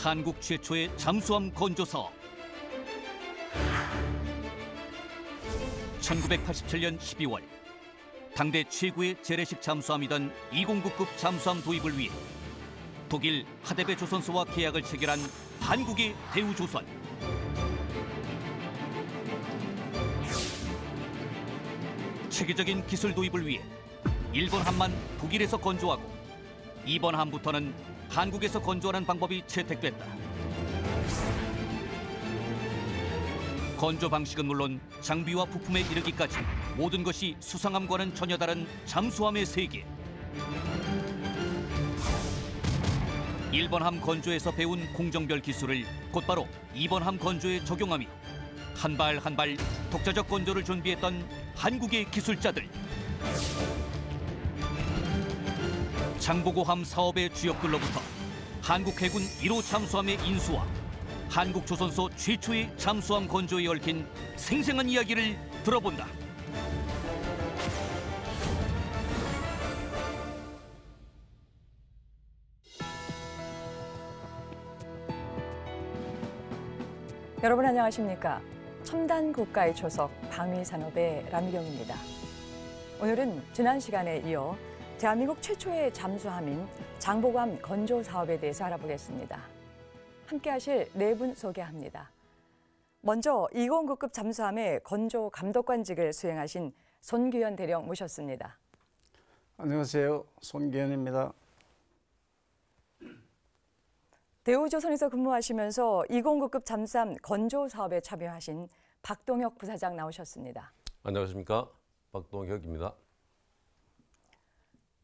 한국 최초의 잠수함 건조 사업. 1987년 12월 당대 최고의 재래식 잠수함이던 209급 잠수함 도입을 위해 독일 하데베 조선소와 계약을 체결한 한국의 대우조선. 체계적인 기술 도입을 위해 1번 함만 독일에서 건조하고 2번 함부터는 한국에서 건조하는 방법이 채택됐다. 건조 방식은 물론 장비와 부품에 이르기까지 모든 것이 수상함과는 전혀 다른 잠수함의 세계. 1번 함 건조에서 배운 공정별 기술을 곧바로 2번 함 건조에 적용하며 한 발 한 발 독자적 건조를 준비했던 한국의 기술자들. 장보고함 사업의 주역들로부터 한국 해군 1호 잠수함의 인수와 한국 조선소 최초의 잠수함 건조에 얽힌 생생한 이야기를 들어본다. 여러분 안녕하십니까? 첨단 국가의 초석 방위산업의 라미경입니다. 오늘은 지난 시간에 이어 대한민국 최초의 잠수함인 장보고함 건조 사업에 대해서 알아보겠습니다. 함께 하실 네 분 소개합니다. 먼저 209급 잠수함의 건조 감독관직을 수행하신 손규현 대령 모셨습니다. 안녕하세요. 손규현입니다. 대우조선에서 근무하시면서 209급 잠수함 건조 사업에 참여하신 박동혁 부사장 나오셨습니다. 안녕하십니까? 박동혁입니다.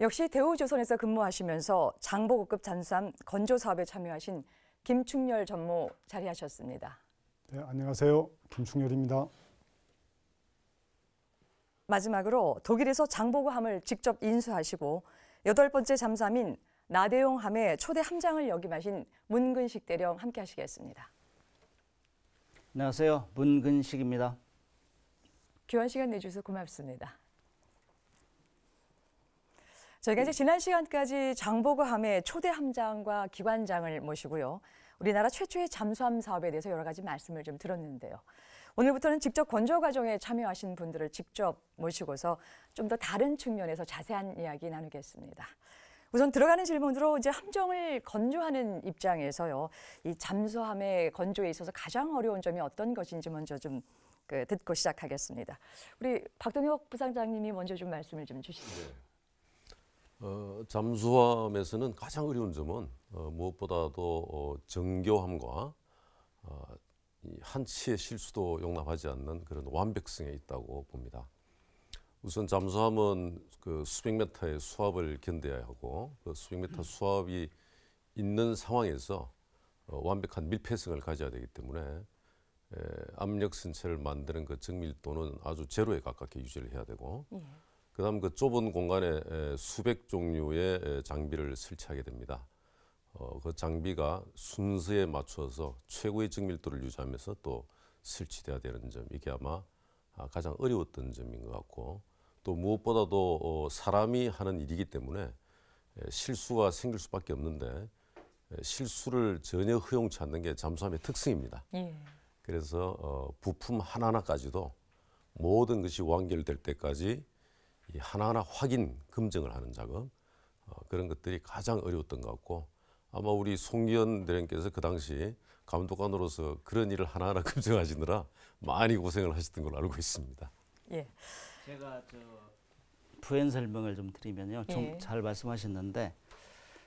역시 대우조선에서 근무하시면서 장보고급 잠수함 건조 사업에 참여하신 김충렬 전무 자리하셨습니다. 네, 안녕하세요. 김충렬입니다. 마지막으로 독일에서 장보고함을 직접 인수하시고 8번째 잠수함인 나대용함의 초대 함장을 역임하신 문근식 대령 함께 하시겠습니다. 안녕하세요. 문근식입니다. 귀한 시간 내주셔서 고맙습니다. 저희가 이제 지난 시간까지 장보고함의 초대 함장과 기관장을 모시고요. 우리나라 최초의 잠수함 사업에 대해서 여러 가지 말씀을 좀 들었는데요. 오늘부터는 직접 건조 과정에 참여하신 분들을 직접 모시고서 좀 더 다른 측면에서 자세한 이야기 나누겠습니다. 우선 들어가는 질문으로 이제 함정을 건조하는 입장에서요. 이 잠수함의 건조에 있어서 가장 어려운 점이 어떤 것인지 먼저 좀 듣고 시작하겠습니다. 우리 박동혁 부사장님이 먼저 좀 말씀을 좀 주시죠. 네. 잠수함에서는 가장 어려운 점은 무엇보다도 정교함과 이 한치의 실수도 용납하지 않는 그런 완벽성에 있다고 봅니다. 우선 잠수함은 그 수백 미터의 수압을 견뎌야 하고 그 수백 미터 수압이 있는 상황에서 완벽한 밀폐성을 가져야 되기 때문에 압력 선체를 만드는 그 정밀도는 아주 제로에 가깝게 유지를 해야 되고 그다음 그 좁은 공간에 수백 종류의 장비를 설치하게 됩니다. 그 장비가 순서에 맞춰서 최고의 정밀도를 유지하면서 또 설치돼야 되는 점, 이게 아마 가장 어려웠던 점인 것 같고 또 무엇보다도 사람이 하는 일이기 때문에 실수가 생길 수밖에 없는데 실수를 전혀 허용치 않는 게 잠수함의 특성입니다. 그래서 부품 하나하나까지도 모든 것이 완결될 때까지 이 하나하나 확인, 검증을 하는 작업 그런 것들이 가장 어려웠던 것 같고 아마 우리 송기현 대령께서 그 당시 감독관으로서 그런 일을 하나하나 검증하시느라 많이 고생을 하셨던 걸로 알고 있습니다. 예. 제가 부연 설명을 좀 드리면요. 좀 잘 말씀하셨는데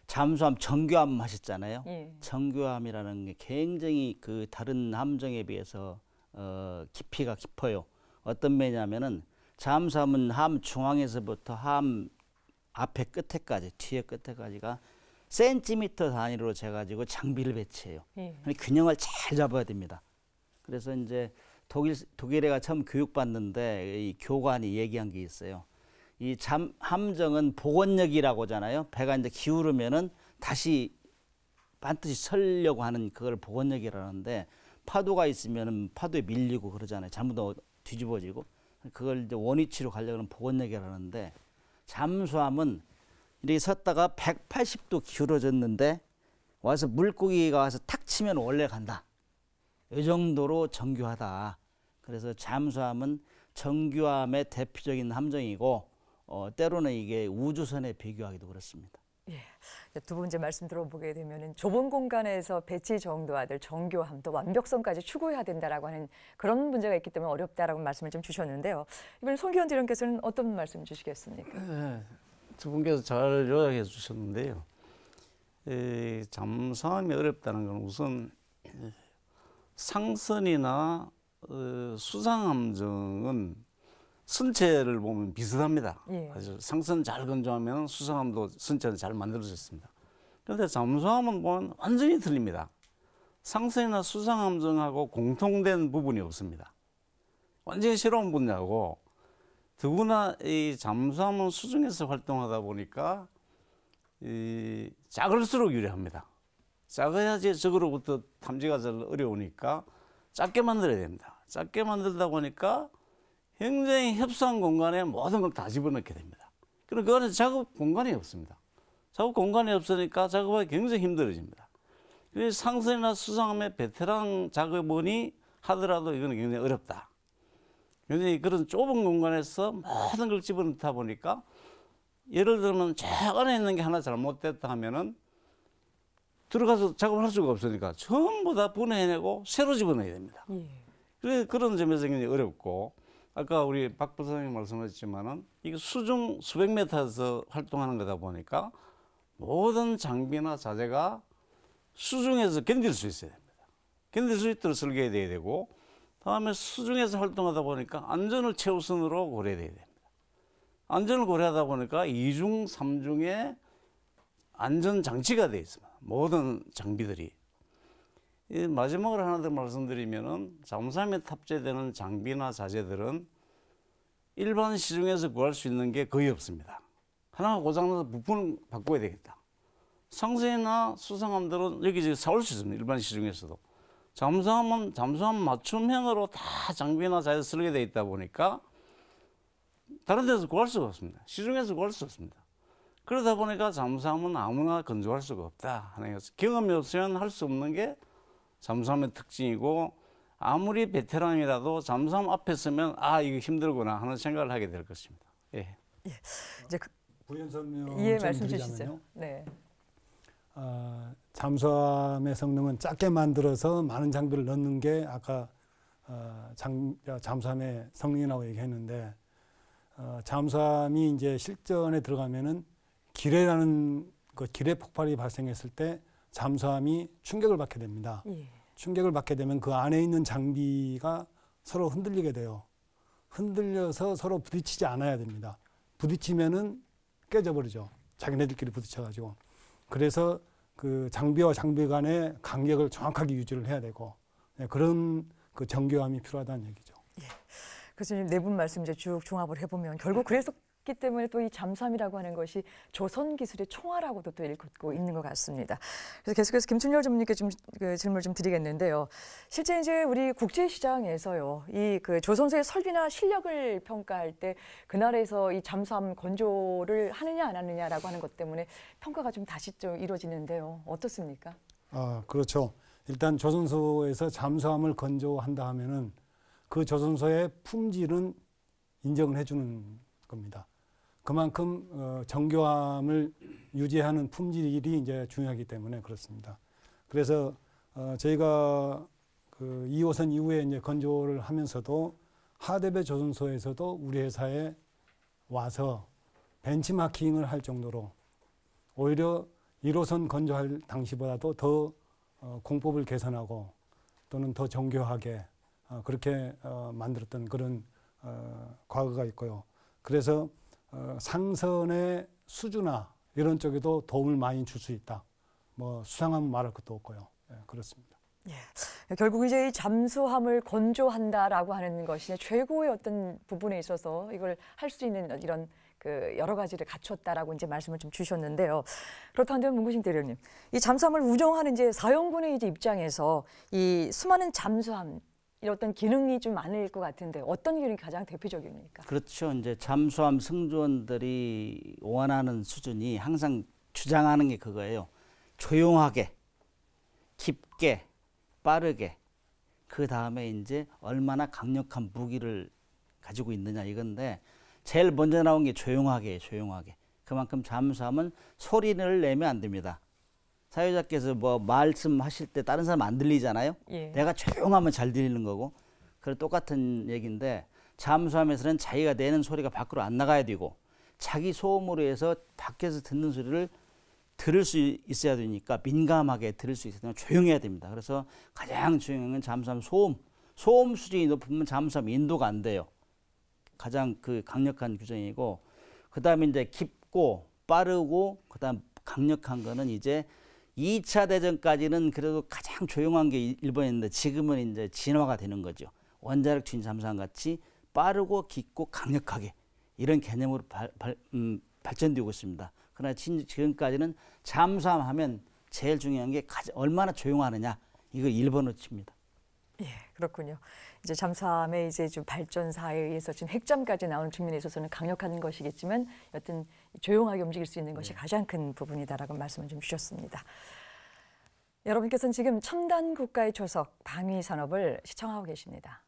잠수함 정교함 하셨잖아요. 정교함이라는 게 굉장히 그 다른 함정에 비해서 깊이가 깊어요. 어떤 면이냐면은 잠수함은 함 중앙에서부터 함 앞에 끝에까지, 뒤에 끝에까지가 센티미터 단위로 재가지고 장비를 배치해요. 균형을 잘 잡아야 됩니다. 그래서 이제 독일에가 처음 교육받는데 이 교관이 얘기한 게 있어요. 이 함정은 복원력이라고 하잖아요. 배가 이제 기울으면은 다시 반드시 서려고 하는 그걸 복원력이라는데 파도가 있으면은 파도에 밀리고 그러잖아요. 잘못 뒤집어지고 그걸 이제 원위치로 가려고 하는 복원력이라는데 잠수함은 이렇게 섰다가 180도 기울어졌는데 와서 물고기가 와서 탁 치면 원래 간다. 이 정도로 정교하다. 그래서 잠수함은 정교함의 대표적인 함정이고 때로는 이게 우주선에 비교하기도 그렇습니다. 예. 두 번째 말씀 들어보게 되면은 좁은 공간에서 배치 정도와 정교함 또 완벽성까지 추구해야 된다라고 하는 그런 문제가 있기 때문에 어렵다라고 말씀을 좀 주셨는데요. 이번 손기현 대령께서는 어떤 말씀 주시겠습니까? 네, 두 분께서 잘 요약해 주셨는데요. 잠수함이 어렵다는 건 우선 상선이나 수상함정은 선체를 보면 비슷합니다. 예. 상선 잘 건조하면 수상함도 선체는 잘 만들어졌습니다. 그런데 잠수함은 보면 완전히 틀립니다. 상선이나 수상함정하고 공통된 부분이 없습니다. 완전히 새로운 분야고 더구나 이 잠수함은 수중에서 활동하다 보니까 작을수록 유리합니다. 작아야지 적으로부터 탐지가 잘 어려우니까 작게 만들어야 됩니다. 작게 만들다 보니까 굉장히 협소한 공간에 모든 걸 다 집어넣게 됩니다. 그리고 그 안에 작업 공간이 없습니다. 작업 공간이 없으니까 작업하기 굉장히 힘들어집니다. 그래서 상선이나 수상함의 베테랑 작업원이 하더라도 이거는 굉장히 어렵다. 굉장히 그런 좁은 공간에서 모든 걸 집어넣다 보니까 예를 들면 저 안에 있는 게 하나 잘못됐다 하면은 들어가서 작업을 할 수가 없으니까 전부 다 분해해내고 새로 집어넣어야 됩니다. 그래서 그런 점에서 굉장히 어렵고 아까 우리 박 부사장님 말씀하셨지만은 이게 수중 수백 미터에서 활동하는 거다 보니까 모든 장비나 자재가 수중에서 견딜 수 있어야 됩니다. 견딜 수 있도록 설계돼야 되고 다음에 수중에서 활동하다 보니까 안전을 최우선으로 고려해야 됩니다. 안전을 고려하다 보니까 2중, 3중에 안전장치가 되어 있습니다. 모든 장비들이. 마지막으로 하나 더 말씀드리면은 잠수함에 탑재되는 장비나 자재들은 일반 시중에서 구할 수 있는 게 거의 없습니다. 하나가 고장나서 부품을 바꿔야 되겠다. 상선이나 수상함들은 여기저기 사올 수 있습니다. 일반 시중에서도. 잠수함은 잠수함 맞춤형으로 다 장비나 자재 설계되어 있다 보니까 다른 데서 구할 수가 없습니다. 시중에서 구할 수 없습니다. 그러다 보니까 잠수함은 아무나 건조할 수가 없다 하는 것을 경험이 없으면 할 수 없는 게 잠수함의 특징이고 아무리 베테랑이라도 잠수함 앞에 서면 아 이거 힘들구나 하는 생각을 하게 될 것입니다. 예. 이제 부연 설명 예, 좀 말씀 드리자면요. 주시죠. 네. 잠수함의 성능은 작게 만들어서 많은 장비를 넣는 게 아까 잠수함의 성능이라고 얘기했는데 잠수함이 이제 실전에 들어가면은 기뢰라는 기뢰 폭발이 발생했을 때 잠수함이 충격을 받게 됩니다. 예. 충격을 받게 되면 그 안에 있는 장비가 서로 흔들리게 돼요. 흔들려서 서로 부딪히지 않아야 됩니다. 부딪히면은 깨져버리죠. 자기네들끼리 부딪혀가지고. 그래서 그 장비와 장비 간의 간격을 정확하게 유지를 해야 되고 그런 그 정교함이 필요하다는 얘기죠. 예. 교수님 네 분 말씀 이제 쭉 종합을 해보면 결국 그랬었기 때문에 또 이 잠수함이라고 하는 것이 조선 기술의 총화라고도 또 읽고 있는 것 같습니다. 그래서 계속해서 김춘열 전문님께 좀 질문을 좀 드리겠는데요. 실제 이제 우리 국제 시장에서요, 이 그 조선소의 설비나 실력을 평가할 때 그 나라에서 이 잠수함 건조를 하느냐 안 하느냐라고 하는 것 때문에 평가가 좀 다시 좀 이루어지는데요. 어떻습니까? 그렇죠. 일단 조선소에서 잠수함을 건조한다 하면은 그 조선소의 품질은 인정을 해주는 겁니다. 그만큼 정교함을 유지하는 품질이 이제 중요하기 때문에 그렇습니다. 그래서 저희가 그 2호선 이후에 이제 건조를 하면서도 하대배 조선소에서도 우리 회사에 와서 벤치마킹을 할 정도로 오히려 1호선 건조할 당시보다도 더 공법을 개선하고 또는 더 정교하게 그렇게 만들었던 그런 과거가 있고요. 그래서 상선의 수주나 이런 쪽에도 도움을 많이 줄 수 있다. 뭐 수상하면 말할 것도 없고요. 예, 그렇습니다. 예. 결국 이제 이 잠수함을 건조한다라고 하는 것이 최고의 어떤 부분에 있어서 이걸 할 수 있는 이런 그 여러 가지를 갖췄다라고 이제 말씀을 좀 주셨는데요. 그렇다면 문구신 대령님, 이 잠수함을 운영하는 이제 사용군의 이제 입장에서 이 수많은 잠수함 이런 어떤 기능이 좀 많을 것 같은데 어떤 기능이 가장 대표적입니까? 그렇죠. 이제 잠수함 승조원들이 원하는 수준이 항상 주장하는 게 그거예요. 조용하게 깊게 빠르게 그 다음에 이제 얼마나 강력한 무기를 가지고 있느냐 이건데 제일 먼저 나온 게 조용하게 조용하게. 그만큼 잠수함은 소리를 내면 안 됩니다. 사회자께서 뭐 말씀하실 때 다른 사람 안 들리잖아요. 예. 내가 조용하면 잘 들리는 거고. 그런 똑같은 얘기인데 잠수함에서는 자기가 내는 소리가 밖으로 안 나가야 되고 자기 소음으로 해서 밖에서 듣는 소리를 들을 수 있어야 되니까 민감하게 들을 수 있으면 조용해야 됩니다. 그래서 가장 중요한 건 잠수함 소음. 소음 수준이 높으면 잠수함 인도가 안 돼요. 가장 그 강력한 규정이고 그다음에 이제 깊고 빠르고 그다음 강력한 거는 이제 2차 대전까지는 그래도 가장 조용한 게 일본인데 지금은 이제 진화가 되는 거죠. 원자력 추진 잠수함 같이 빠르고 깊고 강력하게 이런 개념으로 발전되고 있습니다. 그러나 지금까지는 잠수함 하면 제일 중요한 게 얼마나 조용하느냐 이거 1번으로 칩니다. 예, 그렇군요. 이제 잠수함의 이제 좀 발전사에 의해서 지금 핵점까지 나오는 측면에 있어서는 강력한 것이겠지만 여튼 조용하게 움직일 수 있는 것이 가장 큰 부분이다라고 말씀을 좀 주셨습니다. 여러분께서는 지금 첨단 국가의 초석 방위 산업을 시청하고 계십니다.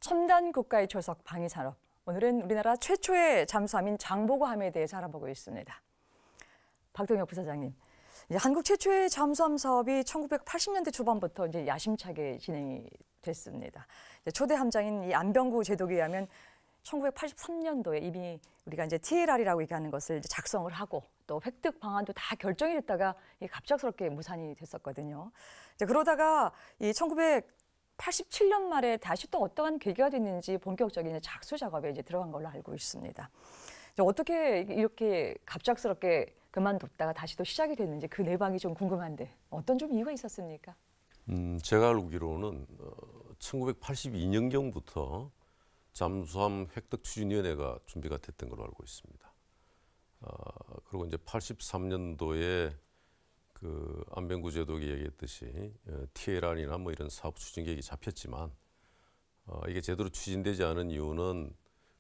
첨단 국가의 초석 방위 산업. 오늘은 우리나라 최초의 잠수함인 장보고함에 대해서 알아보고 있습니다. 박동혁 부사장님, 이제 한국 최초의 잠수함 사업이 1980년대 초반부터 이제 야심차게 진행이 됐습니다. 초대 함장인 이 안병구 제독에 의하면 1983년도에 이미 우리가 이제 TLR이라고 얘기하는 것을 이제 작성을 하고 또 획득 방안도 다 결정이 됐다가 갑작스럽게 무산이 됐었거든요. 이제 그러다가 이 1987년 말에 다시 또 어떠한 계기가 됐는지 본격적인 작수 작업에 이제 들어간 걸로 알고 있습니다. 어떻게 이렇게 갑작스럽게 그만뒀다가 다시 또 시작이 됐는지 그 내막이 좀 궁금한데 어떤 좀 이유가 있었습니까? 제가 알기로는 1982년경부터 잠수함 획득 추진위원회가 준비가 됐던 걸로 알고 있습니다. 그리고 이제 83년도에 그 안병구 제독이 얘기했듯이 TLR이나 뭐 이런 사업 추진 계획이 잡혔지만 이게 제대로 추진되지 않은 이유는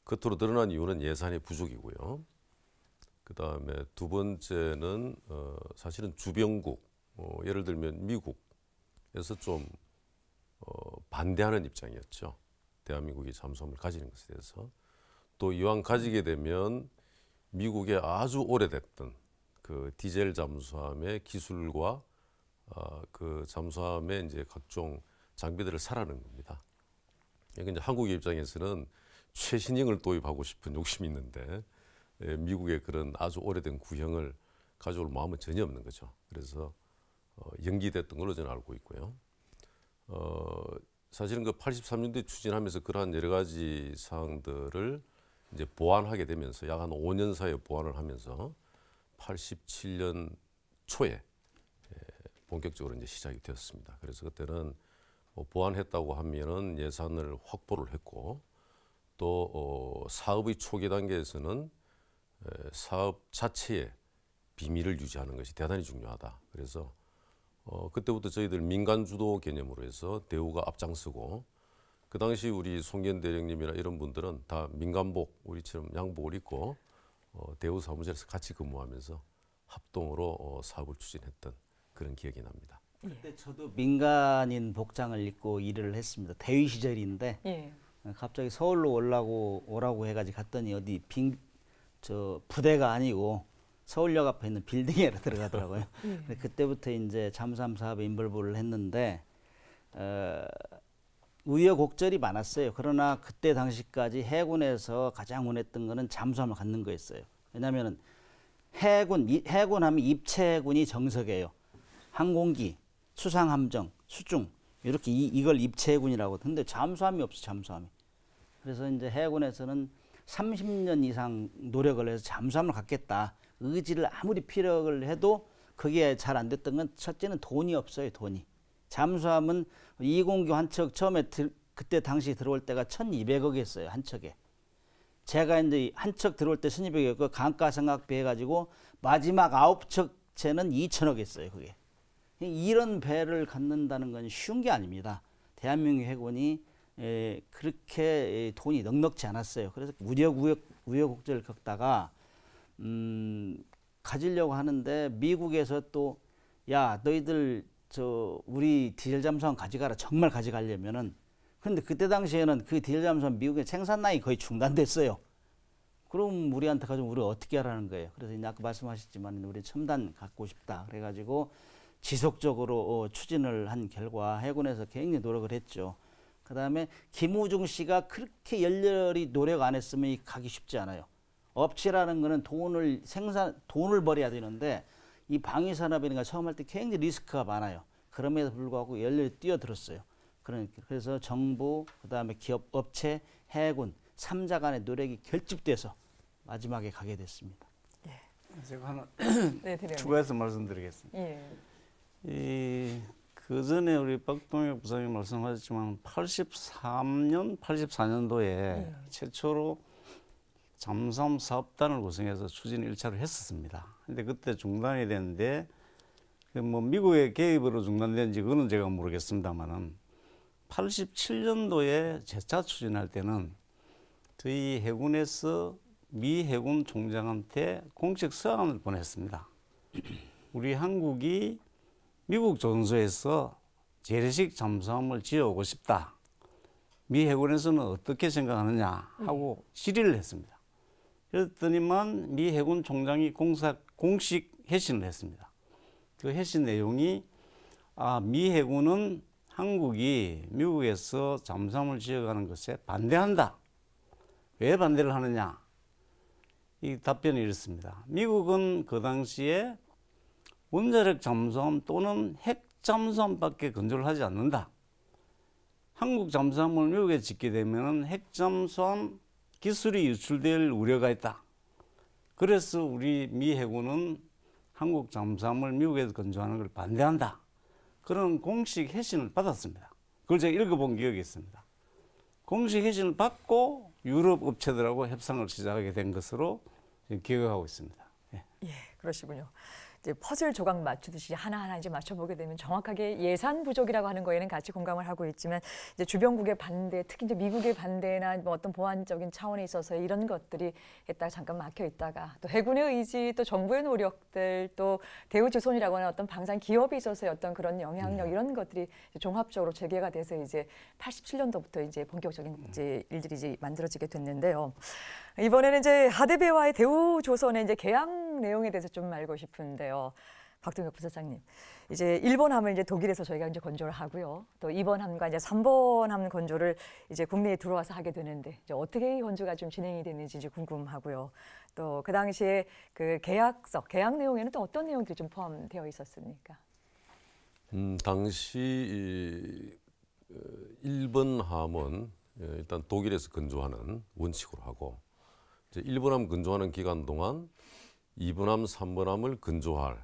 겉으로 드러난 이유는 예산의 부족이고요. 그 다음에 두 번째는 사실은 주변국, 예를 들면 미국에서 좀 반대하는 입장이었죠. 대한민국이 잠수함을 가지는 것에 대해서. 또 이왕 가지게 되면 미국에 아주 오래됐던 그 디젤 잠수함의 기술과 그 잠수함의 이제 각종 장비들을 사라는 겁니다. 이제 한국의 입장에서는 최신형을 도입하고 싶은 욕심이 있는데 미국의 그런 아주 오래된 구형을 가져올 마음은 전혀 없는 거죠. 그래서 연기됐던 걸로 저는 알고 있고요. 사실은 그 83년도에 추진하면서 그러한 여러 가지 사항들을 이제 보완하게 되면서 약 한 5년 사이에 보완을 하면서 87년 초에 본격적으로 이제 시작이 되었습니다. 그래서 그때는 보완했다고 하면은 예산을 확보를 했고 또 사업의 초기 단계에서는 사업 자체의 비밀을 유지하는 것이 대단히 중요하다. 그래서 그때부터 저희들 민간 주도 개념으로 해서 대우가 앞장서고 그 당시 우리 송견 대령님이나 이런 분들은 다 민간복 우리처럼 양복을 입고 대우 사무실에서 같이 근무하면서 합동으로 사업을 추진했던 그런 기억이 납니다. 그때 저도 민간인 복장을 입고 일을 했습니다. 대위 시절인데 예. 갑자기 서울로 오라고 해가지고 갔더니 어디 저 부대가 아니고 서울역 앞에 있는 빌딩에 들어가더라고요. 근데 그때부터 이제 잠수함 사업에 인벌브를 했는데 우여곡절이 많았어요. 그러나 그때 당시까지 해군에서 가장 원했던 거는 잠수함을 갖는 거였어요. 왜냐하면 해군하면 입체군이 정석이에요. 항공기, 수상함정, 수중 이렇게 이걸 입체군이라고. 근데 잠수함이 없어, 잠수함이. 그래서 이제 해군에서는 30년 이상 노력을 해서 잠수함을 갖겠다. 의지를 아무리 피력을 해도 그게 잘 안 됐던 건 첫째는 돈이 없어요, 돈이. 잠수함은 209 한 척 처음에 그때 당시 들어올 때가 1,200억이었어요, 한 척에. 제가 이제 한 척 들어올 때 1,200억이었고 감가상각비 해가지고 마지막 9척째는 2,000억이었어요, 그게. 이런 배를 갖는다는 건 쉬운 게 아닙니다. 대한민국 해군이 그렇게 돈이 넉넉지 않았어요. 그래서 우여곡절을 겪다가 가지려고 하는데 미국에서 또 야 너희들 우리 디젤 잠수함 가져가라. 정말 가져가려면은. 그런데 그때 당시에는 그 디젤 잠수함 미국의 생산량이 거의 중단됐어요. 그럼 우리한테 가지고 우리 어떻게 하라는 거예요. 그래서 이제 아까 말씀하셨지만 우리 첨단 갖고 싶다. 그래가지고 지속적으로 추진을 한 결과 해군에서 굉장히 노력을 했죠. 그 다음에 김우중 씨가 그렇게 열렬히 노력 안 했으면 가기 쉽지 않아요. 업체라는 거는 돈을 벌여야 되는데 이 방위산업이니까 처음 할 때 굉장히 리스크가 많아요. 그럼에도 불구하고 열렬히 뛰어들었어요. 그래서 정부, 그 다음에 기업, 업체, 해군 3자 간의 노력이 결집돼서 마지막에 가게 됐습니다. 제가 하나 네, 추가해서 말씀드리겠습니다. 그 전에 우리 박동혁 부장님 말씀하셨지만 84년도에 최초로 잠수함 사업단을 구성해서 추진 1차를 했었습니다. 근데 그때 중단이 됐는데 뭐 미국의 개입으로 중단된지 그거는 제가 모르겠습니다만은 87년도에 재차 추진할 때는 저희 해군에서 미 해군 총장한테 공식 서한을 보냈습니다. 우리 한국이 미국 조선소에서 재래식 잠수함을 지어오고 싶다. 미 해군에서는 어떻게 생각하느냐 하고 질의를 했습니다. 그랬더니만 미 해군 총장이 공식 회신을 했습니다. 그 회신 내용이 미 해군은 한국이 미국에서 잠수함을 지어가는 것에 반대한다. 왜 반대를 하느냐? 이 답변이 이렇습니다. 미국은 그 당시에 원자력 잠수함 또는 핵 잠수함밖에 건조를 하지 않는다. 한국 잠수함을 미국에 짓게 되면 핵 잠수함 기술이 유출될 우려가 있다. 그래서 우리 미 해군은 한국 잠수함을 미국에서 건조하는 걸 반대한다. 그런 공식 회신을 받았습니다. 그걸 제가 읽어본 기억이 있습니다. 공식 회신을 받고 유럽 업체들하고 협상을 시작하게 된 것으로 기억하고 있습니다. 예, 그러시군요. 이제 퍼즐 조각 맞추듯이 하나하나 이제 맞춰보게 되면 정확하게 예산 부족이라고 하는 거에는 같이 공감을 하고 있지만 이제 주변국의 반대, 특히 이제 미국의 반대나 뭐 어떤 보안적인 차원에 있어서 이런 것들이 했다가 잠깐 막혀 있다가 또 해군의 의지, 또 정부의 노력들, 또 대우조선이라고 하는 어떤 방산 기업에 있어서의 어떤 그런 영향력 이런 것들이 종합적으로 재개가 돼서 이제 87년도부터 이제 본격적인 이제 일들이 이제 만들어지게 됐는데요. 이번에는 이제 하대배와의 대우조선의 이제 계약 내용에 대해서 좀 알고 싶은데요. 박동혁 부사장님, 이제 1번 함을 이제 독일에서 저희가 이제 건조를 하고요. 또 2번 함과 이제 3번 함 건조를 이제 국내에 들어와서 하게 되는데 이제 어떻게 이 건조가 좀 진행이 됐는지 이제 궁금하고요. 또 그 당시에 그 계약 내용에는 또 어떤 내용들이 좀 포함되어 있었습니까? 당시 1번 함은 일단 독일에서 건조하는 원칙으로 하고 이제 1번 함 건조하는 기간 동안 2번 함, 3번 함을 건조할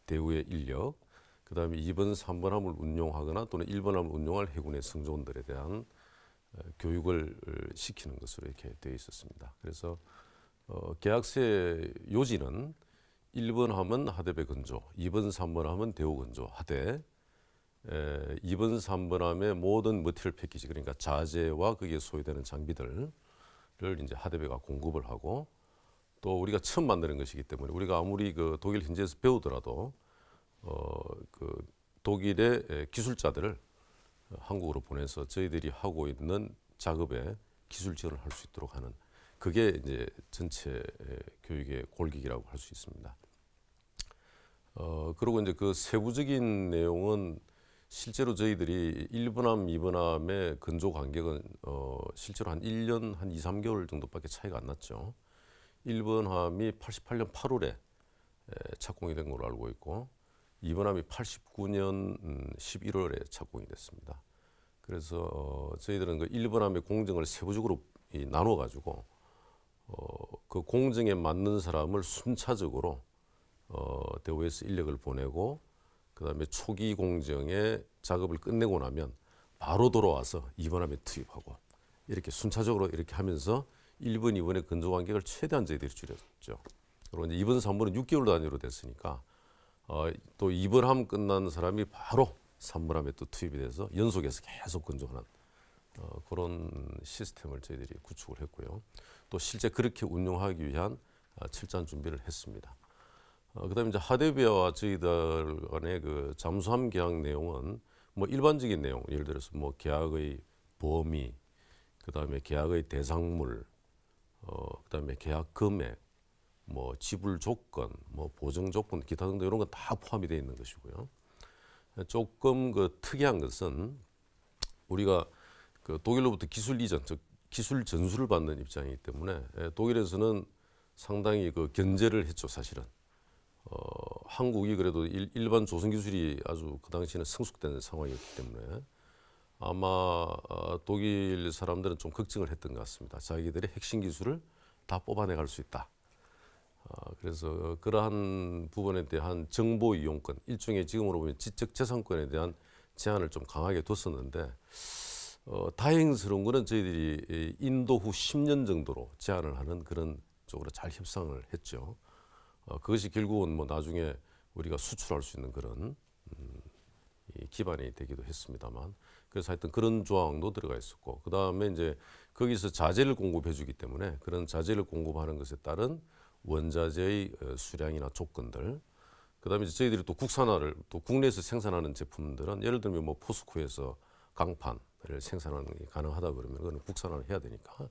대우의 인력, 그 다음에 2번, 3번 함을 운용하거나 또는 1번 함을 운용할 해군의 승조원들에 대한 교육을 시키는 것으로 이렇게 되어 있었습니다. 그래서 계약서의 요지는 1번 함은 하대배 건조, 2번, 3번 함은 대우 건조 하되 2번, 3번 함의 모든 머티리얼 패키지 그러니까 자재와 거기에 소요되는 장비들을 이제 하대배가 공급을 하고 또 우리가 처음 만드는 것이기 때문에 우리가 아무리 그 독일 현지에서 배우더라도 그 독일의 기술자들을 한국으로 보내서 저희들이 하고 있는 작업에 기술 지원을 할 수 있도록 하는 그게 이제 전체 교육의 골격이라고 할 수 있습니다. 그리고 이제 그 세부적인 내용은 실제로 저희들이 1번함, 2번함의 건조 간격은 실제로 한 1년, 한 2, 3개월 정도밖에 차이가 안 났죠. 1번함이 88년 8월에 착공이 된 걸로 알고 있고 2번함이 89년 11월에 착공이 됐습니다. 그래서 저희들은 그 1번함의 공정을 세부적으로 나눠 가지고 그 공정에 맞는 사람을 순차적으로 대우에서 인력을 보내고 그다음에 초기 공정의 작업을 끝내고 나면 바로 돌아와서 2번함에 투입하고 이렇게 순차적으로 이렇게 하면서 1번, 2번의 건조 간격을 최대한 저희들이 줄였죠. 그리고 이제 2번, 3번은 6개월 단위로 됐으니까 또 2번함 끝난 사람이 바로 3번함에 또 투입이 돼서 연속해서 계속 건조하는 그런 시스템을 저희들이 구축을 했고요. 또 실제 그렇게 운용하기 위한 철저한 준비를 했습니다. 그다음에 이제 하대배와 저희들 간의 그 잠수함 계약 내용은 뭐 일반적인 내용, 예를 들어서 뭐 계약의 범위, 그다음에 계약의 대상물, 그다음에 계약 금액, 뭐 지불 조건, 뭐 보증 조건, 기타 등등 이런 건 다 포함이 되어 있는 것이고요. 조금 그 특이한 것은 우리가 그 독일로부터 기술 이전, 즉 기술 전수를 받는 입장이기 때문에 독일에서는 상당히 그 견제를 했죠, 사실은. 한국이 그래도 일반 조선 기술이 아주 그 당시에는 성숙된 상황이었기 때문에 아마 독일 사람들은 좀 걱정을 했던 것 같습니다. 자기들의 핵심 기술을 다 뽑아내갈 수 있다. 그래서 그러한 부분에 대한 정보 이용권, 일종의 지금으로 보면 지적 재산권에 대한 제한을 좀 강하게 뒀었는데 다행스러운 거는 저희들이 인도 후 10년 정도로 제한을 하는 그런 쪽으로 잘 협상을 했죠. 그것이 결국은 뭐 나중에 우리가 수출할 수 있는 그런 기반이 되기도 했습니다만 그래서 하여튼 그런 조항도 들어가 있었고 그 다음에 이제 거기서 자재를 공급해 주기 때문에 그런 자재를 공급하는 것에 따른 원자재의 수량이나 조건들 그 다음에 저희들이 또 국산화를 또 국내에서 생산하는 제품들은 예를 들면 뭐 포스코에서 강판을 생산하는 게 가능하다 그러면 그건 국산화를 해야 되니까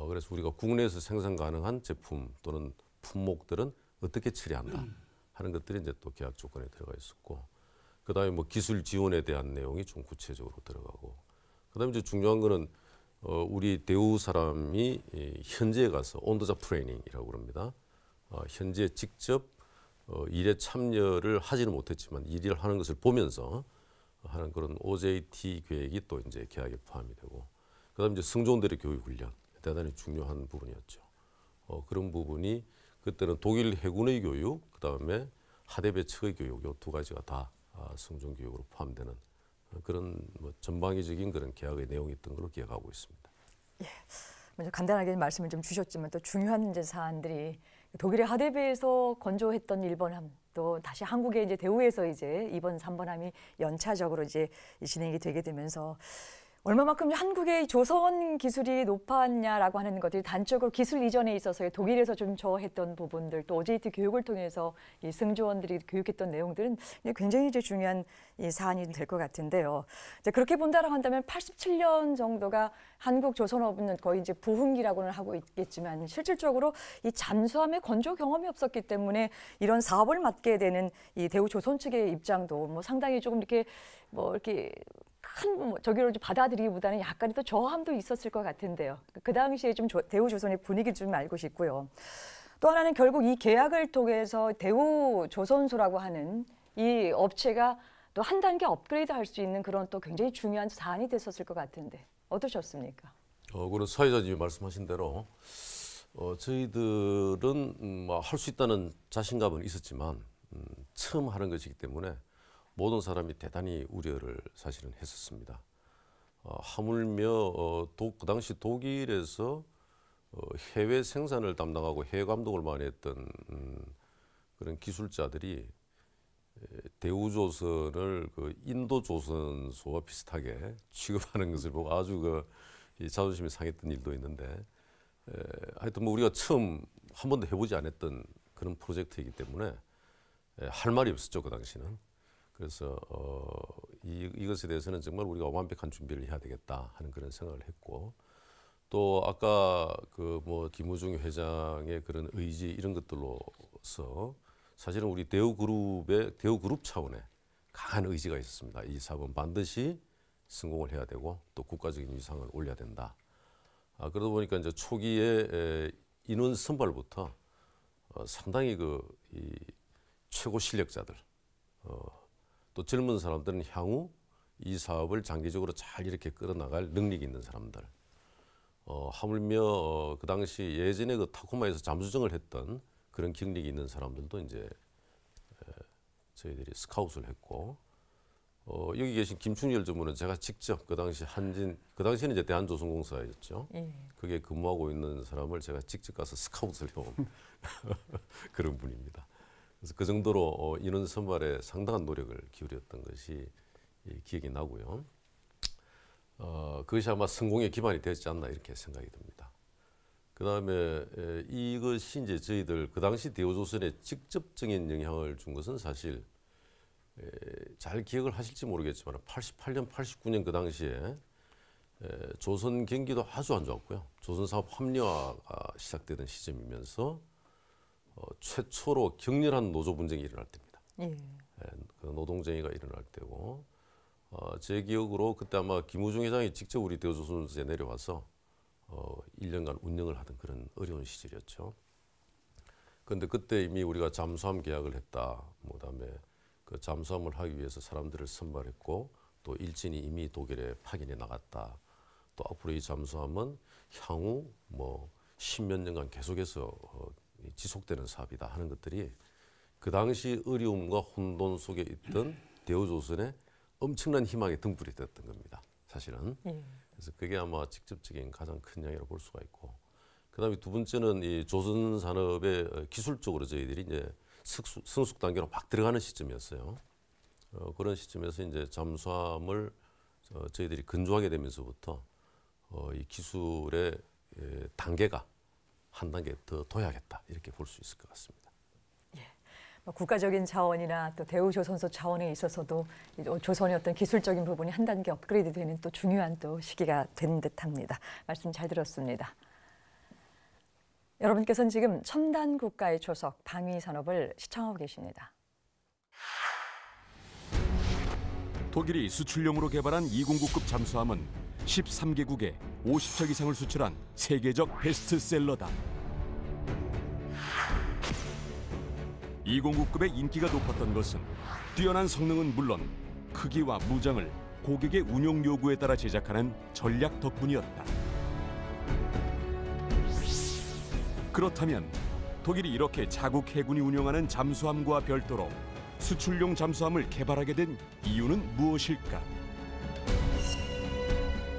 그래서 우리가 국내에서 생산 가능한 제품 또는 품목들은 어떻게 처리한다 하는 것들이 이제 또 계약 조건에 들어가 있었고 그다음에 뭐 기술 지원에 대한 내용이 좀 구체적으로 들어가고 그다음에 이제 중요한 거는 우리 대우 사람이 현지에 가서 온더잡 트레이닝이라고 그럽니다. 현지에 직접 일에 참여를 하지는 못했지만 일을 하는 것을 보면서 하는 그런 OJT 계획이 또 이제 계약에 포함이 되고 그다음에 이제 승조원들의 교육 훈련 대단히 중요한 부분이었죠. 그런 부분이 그때는 독일 해군의 교육, 그다음에 하대배 측의 교육 이 두 가지가 다 승조원 교육으로 포함되는 그런 뭐 전방위적인 그런 계약의 내용이 있던 걸로 기억하고 있습니다. 예, 먼저 간단하게 말씀을 좀 주셨지만 또 중요한 이제 사안들이 독일의 하대배에서 건조했던 1번함 또 다시 한국의 이제 대우에서 이제 2번, 3번함이 연차적으로 이제 진행이 되게 되면서 얼마만큼 한국의 조선 기술이 높았냐라고 하는 것들이 단적으로 기술 이전에 있어서 독일에서 좀 저했던 부분들 또 OJT 교육을 통해서 이 승조원들이 교육했던 내용들은 굉장히 이제 중요한 이 사안이 될 것 같은데요. 이제 그렇게 본다라고 한다면 87년 정도가 한국 조선업은 거의 이제 부흥기라고는 하고 있겠지만 실질적으로 이 잠수함의 건조 경험이 없었기 때문에 이런 사업을 맡게 되는 이 대우 조선 측의 입장도 뭐 상당히 조금 이렇게 뭐 이렇게 큰 저기를 받아들이기보다는 약간의 또 저함도 있었을 것 같은데요. 그 당시에 좀 대우 조선의 분위기 좀 알고 싶고요. 또 하나는 결국 이 계약을 통해서 대우 조선소라고 하는 이 업체가 또 한 단계 업그레이드 할 수 있는 그런 또 굉장히 중요한 사안이 됐었을 것 같은데 어떠셨습니까? 그런 사회자님이 말씀하신 대로 저희들은 할 수 있다는 자신감은 있었지만 처음 하는 것이기 때문에 모든 사람이 대단히 우려를 사실은 했었습니다. 하물며 그 당시 독일에서 해외 생산을 담당하고 해외 감독을 많이 했던 그런 기술자들이 대우조선을 그 인도조선소와 비슷하게 취급하는 것을 보고 아주 이 자존심이 상했던 일도 있는데, 하여튼 뭐 우리가 처음 한 번도 해보지 않았던 그런 프로젝트이기 때문에 할 말이 없었죠, 그 당시는. 그래서 이것에 대해서는 정말 우리가 완벽한 준비를 해야 되겠다 하는 그런 생각을 했고, 또 아까 그 뭐 김우중 회장의 그런 의지 이런 것들로서 사실은 우리 대우그룹 차원의 강한 의지가 있었습니다. 이 사업은 반드시 성공을 해야 되고 또 국가적인 위상을 올려야 된다. 그러다 보니까 이제 초기에 인원 선발부터 상당히 이 최고 실력자들, 또 젊은 사람들은 향후 이 사업을 장기적으로 잘 이렇게 끌어나갈 능력이 있는 사람들, 하물며 그 당시 예전에 그 타코마에서 잠수정을 했던 그런 경력이 있는 사람들도 이제 저희들이 스카웃을 했고, 여기 계신 김충렬 전무는 제가 직접 그 당시 그 당시에는 이제 대한조선공사였죠. 그게 근무하고 있는 사람을 제가 직접 가서 스카웃을 해온 그런 분입니다. 그래서 그 정도로 인원 선발에 상당한 노력을 기울였던 것이 기억이 나고요. 그것이 아마 성공의 기반이 되지 않나 이렇게 생각이 듭니다. 그다음에 이것이 이제 저희들 그 당시 대우조선에 직접적인 영향을 준 것은 사실 잘 기억을 하실지 모르겠지만 88년, 89년 그 당시에 조선 경기도 아주 안 좋았고요. 조선사업 합리화가 시작되던 시점이면서 최초로 격렬한 노조 분쟁이 일어날 때입니다. 그 노동쟁의가 일어날 때고, 제 기억으로 그때 아마 김우중 회장이 직접 우리 대우조선에 내려와서 1년간 운영을 하던 그런 어려운 시절이었죠. 그런데 그때 이미 우리가 잠수함 계약을 했다. 그다음에 그 잠수함을 하기 위해서 사람들을 선발했고, 또 일진이 이미 독일에 파견해 나갔다. 또 앞으로 이 잠수함은 향후 뭐 10몇 년간 계속해서 지속되는 사업이다 하는 것들이 그 당시 어려움과 혼돈 속에 있던 대우조선의 엄청난 희망의 등불이 됐던 겁니다. 사실은. 그래서 그게 아마 직접적인 가장 큰 영향이라고 볼 수가 있고, 그다음에 두 번째는 이 조선 산업의 기술적으로 저희들이 이제 성숙 단계로 막 들어가는 시점이었어요. 그런 시점에서 이제 잠수함을 저희들이 건조하게 되면서부터 이 기술의 단계가 한 단계 더 둬야겠다 이렇게 볼 수 있을 것 같습니다. 국가적인 차원이나 또 대우조선소 차원에 있어서도 조선의 어떤 기술적인 부분이 한 단계 업그레이드되는 또 중요한 또 시기가 된 듯합니다. 말씀 잘 들었습니다. 여러분께서는 지금 첨단 국가의 초석 방위 산업을 시청하고 계십니다. 독일이 수출용으로 개발한 209급 잠수함은 13개국에 50척 이상을 수출한 세계적 베스트셀러다. 209급의 인기가 높았던 것은 뛰어난 성능은 물론 크기와 무장을 고객의 운용 요구에 따라 제작하는 전략 덕분이었다. 그렇다면 독일이 이렇게 자국 해군이 운영하는 잠수함과 별도로 수출용 잠수함을 개발하게 된 이유는 무엇일까?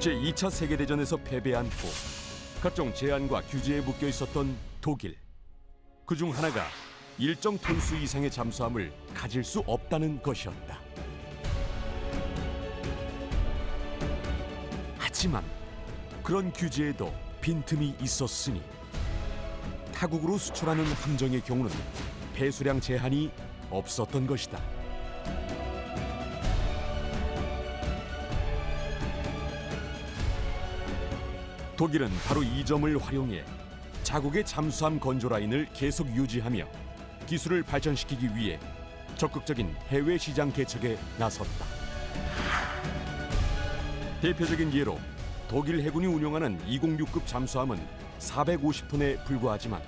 제2차 세계대전에서 패배한 후 각종 제한과 규제에 묶여 있었던 독일. 그중 하나가 일정 톤수 이상의 잠수함을 가질 수 없다는 것이었다. 하지만 그런 규제에도 빈틈이 있었으니 타국으로 수출하는 함정의 경우는 배수량 제한이 없었던 것이다. 독일은 바로 이 점을 활용해 자국의 잠수함 건조 라인을 계속 유지하며 기술을 발전시키기 위해 적극적인 해외 시장 개척에 나섰다. 대표적인 예로 독일 해군이 운영하는 206급 잠수함은 450톤에 불과하지만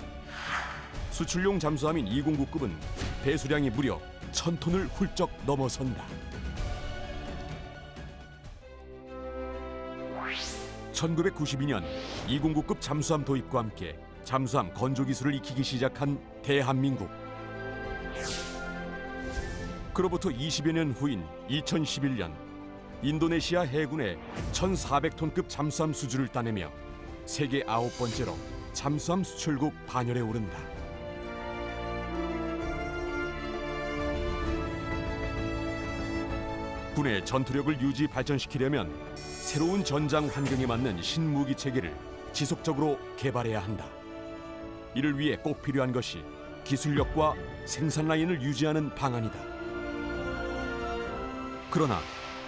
수출용 잠수함인 209급은 배수량이 무려 1000톤을 훌쩍 넘어선다. 1992년 209급 잠수함 도입과 함께 잠수함 건조 기술을 익히기 시작한 대한민국. 그로부터 20여 년 후인 2011년 인도네시아 해군의 1400톤급 잠수함 수주를 따내며 세계 9번째로 잠수함 수출국 반열에 오른다. 군의 전투력을 유지 발전시키려면 새로운 전장 환경에 맞는 신무기 체계를 지속적으로 개발해야 한다. 이를 위해 꼭 필요한 것이 기술력과 생산 라인을 유지하는 방안이다. 그러나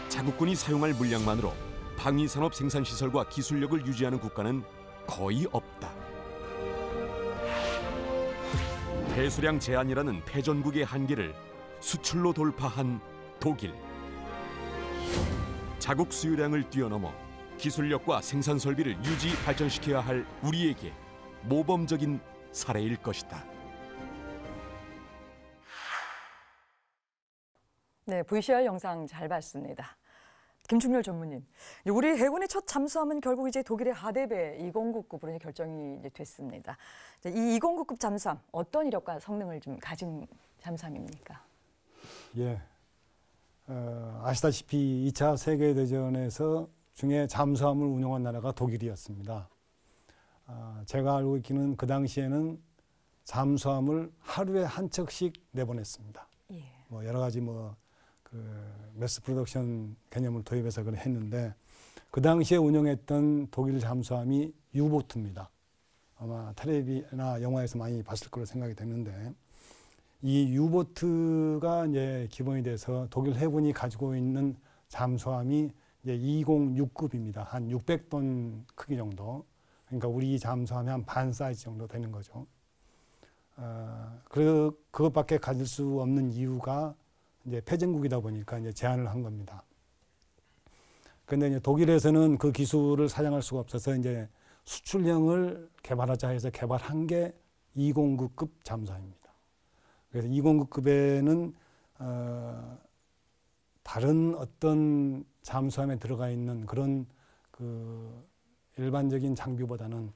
자국군이 사용할 물량만으로 방위산업 생산시설과 기술력을 유지하는 국가는 거의 없다. 배수량 제한이라는 패전국의 한계를 수출로 돌파한 독일. 자국 수요량을 뛰어넘어 기술력과 생산 설비를 유지 발전시켜야 할 우리에게 모범적인 사례일 것이다. 네, VCR 영상 잘 봤습니다. 김충렬 전무님, 우리 해군의 첫 잠수함은 결국 이제 독일의 하데베 209급으로 결정이 이제 됐습니다. 이 209급 잠수함 어떤 이력과 성능을 좀 가진 잠수함입니까? 예, 아시다시피 2차 세계대전에서 중에 잠수함을 운용한 나라가 독일이었습니다. 제가 알고 있기는 그 당시에는 잠수함을 하루에 한 척씩 내보냈습니다. 예. 뭐 여러 가지 매스 프로덕션 개념을 도입해서 그걸 했는데 그 당시에 운영했던 독일 잠수함이 유보트입니다. 아마 텔레비나 영화에서 많이 봤을 거로 생각이 되는데 이 유보트가 이제 기본이 돼서 독일 해군이 가지고 있는 잠수함이 이제 206급입니다. 한 600톤 크기 정도. 그러니까 우리 잠수함의 한 반 사이즈 정도 되는 거죠. 그것밖에 가질 수 없는 이유가 이제 패전국이다 보니까 이제 제한을 한 겁니다. 그런데 이제 독일에서는 그 기술을 사용할 수가 없어서 이제 수출형을 개발하자 해서 개발한 게 209급 잠수함입니다. 그래서 209급에는 다른 어떤 잠수함에 들어가 있는 그런 일반적인 장비보다는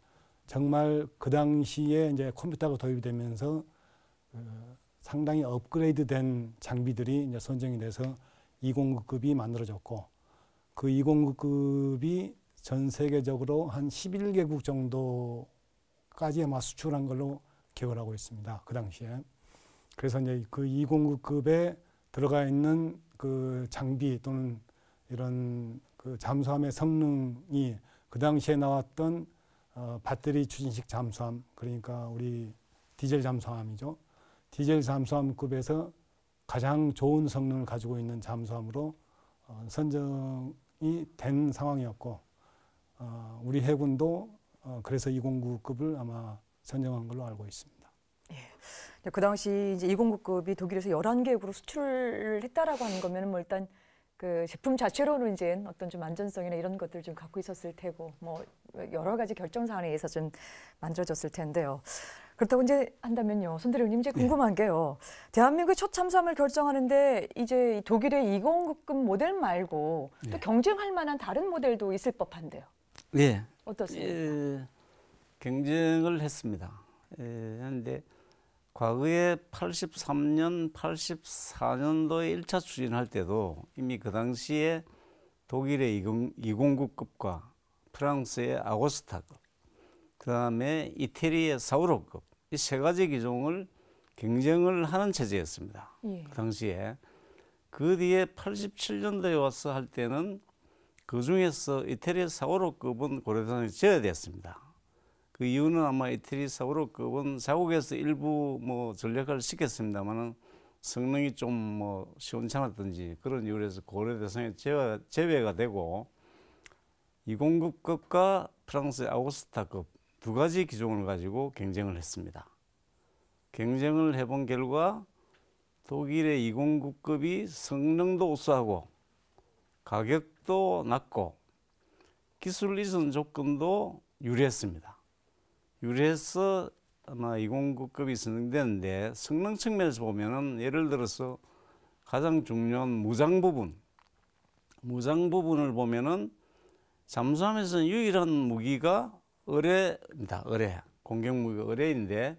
정말 그 당시에 이제 컴퓨터가 도입이 되면서 상당히 업그레이드된 장비들이 이제 선정이 돼서 209급이 만들어졌고 그 209급이 전 세계적으로 한 11개국 정도까지 아마 수출한 걸로 기억을 하고 있습니다. 그 당시에. 그래서 이제 그 209급에 들어가 있는 그 장비 또는 이런 그 잠수함의 성능이 그 당시에 나왔던 배터리 추진식 잠수함, 그러니까 우리 디젤 잠수함이죠. 디젤 잠수함급에서 가장 좋은 성능을 가지고 있는 잠수함으로 선정이 된 상황이었고 우리 해군도 그래서 209급을 아마 선정한 걸로 알고 있습니다. 예. 그 당시 이제 209급이 독일에서 11개국으로 수출을 했다라고 하는 거면 뭐 일단 그 제품 자체로는 이제 어떤 좀 안전성이나 이런 것들을 좀 갖고 있었을 테고 뭐 여러 가지 결정 사안에 의해서 좀 만들어졌을 텐데요. 그렇다고 이제 한다면요, 손대령님 이제 궁금한 게요. 대한민국의 첫 잠수함을 결정하는데 이제 독일의 209급 모델 말고 또 경쟁할 만한 다른 모델도 있을 법한데요. 예. 어떻습니까? 경쟁을 했습니다. 그런데 과거에 83년, 84년도에 1차 추진할 때도 이미 그 당시에 독일의 209급과 프랑스의 아고스타급, 그 다음에 이태리의 사우로급, 이 세 가지 기종을 경쟁을 하는 체제였습니다. 예. 그 당시에. 그 뒤에 87년도에 와서 할 때는 그 중에서 이태리 사우로급은 고려대상에 제외됐습니다. 그 이유는 아마 이태리 사우로급은 자국에서 일부 뭐 전력화를 시켰습니다만은 성능이 좀 뭐 시원찮았든지 그런 이유로 해서 고려 대상에 제외가 되고 209급과 프랑스의 아고스타급 두 가지 기종을 가지고 경쟁을 했습니다. 경쟁을 해본 결과 독일의 209급이 성능도 우수하고 가격도 낮고 기술 이전 조건도 유리했습니다. 유리해서 아마 209급이 선정되는데 성능 측면에서 보면은 예를 들어서 가장 중요한 무장 부분을 보면은 잠수함에서는 유일한 무기가 의뢰입니다. 의뢰. 공격 무기가 의뢰인데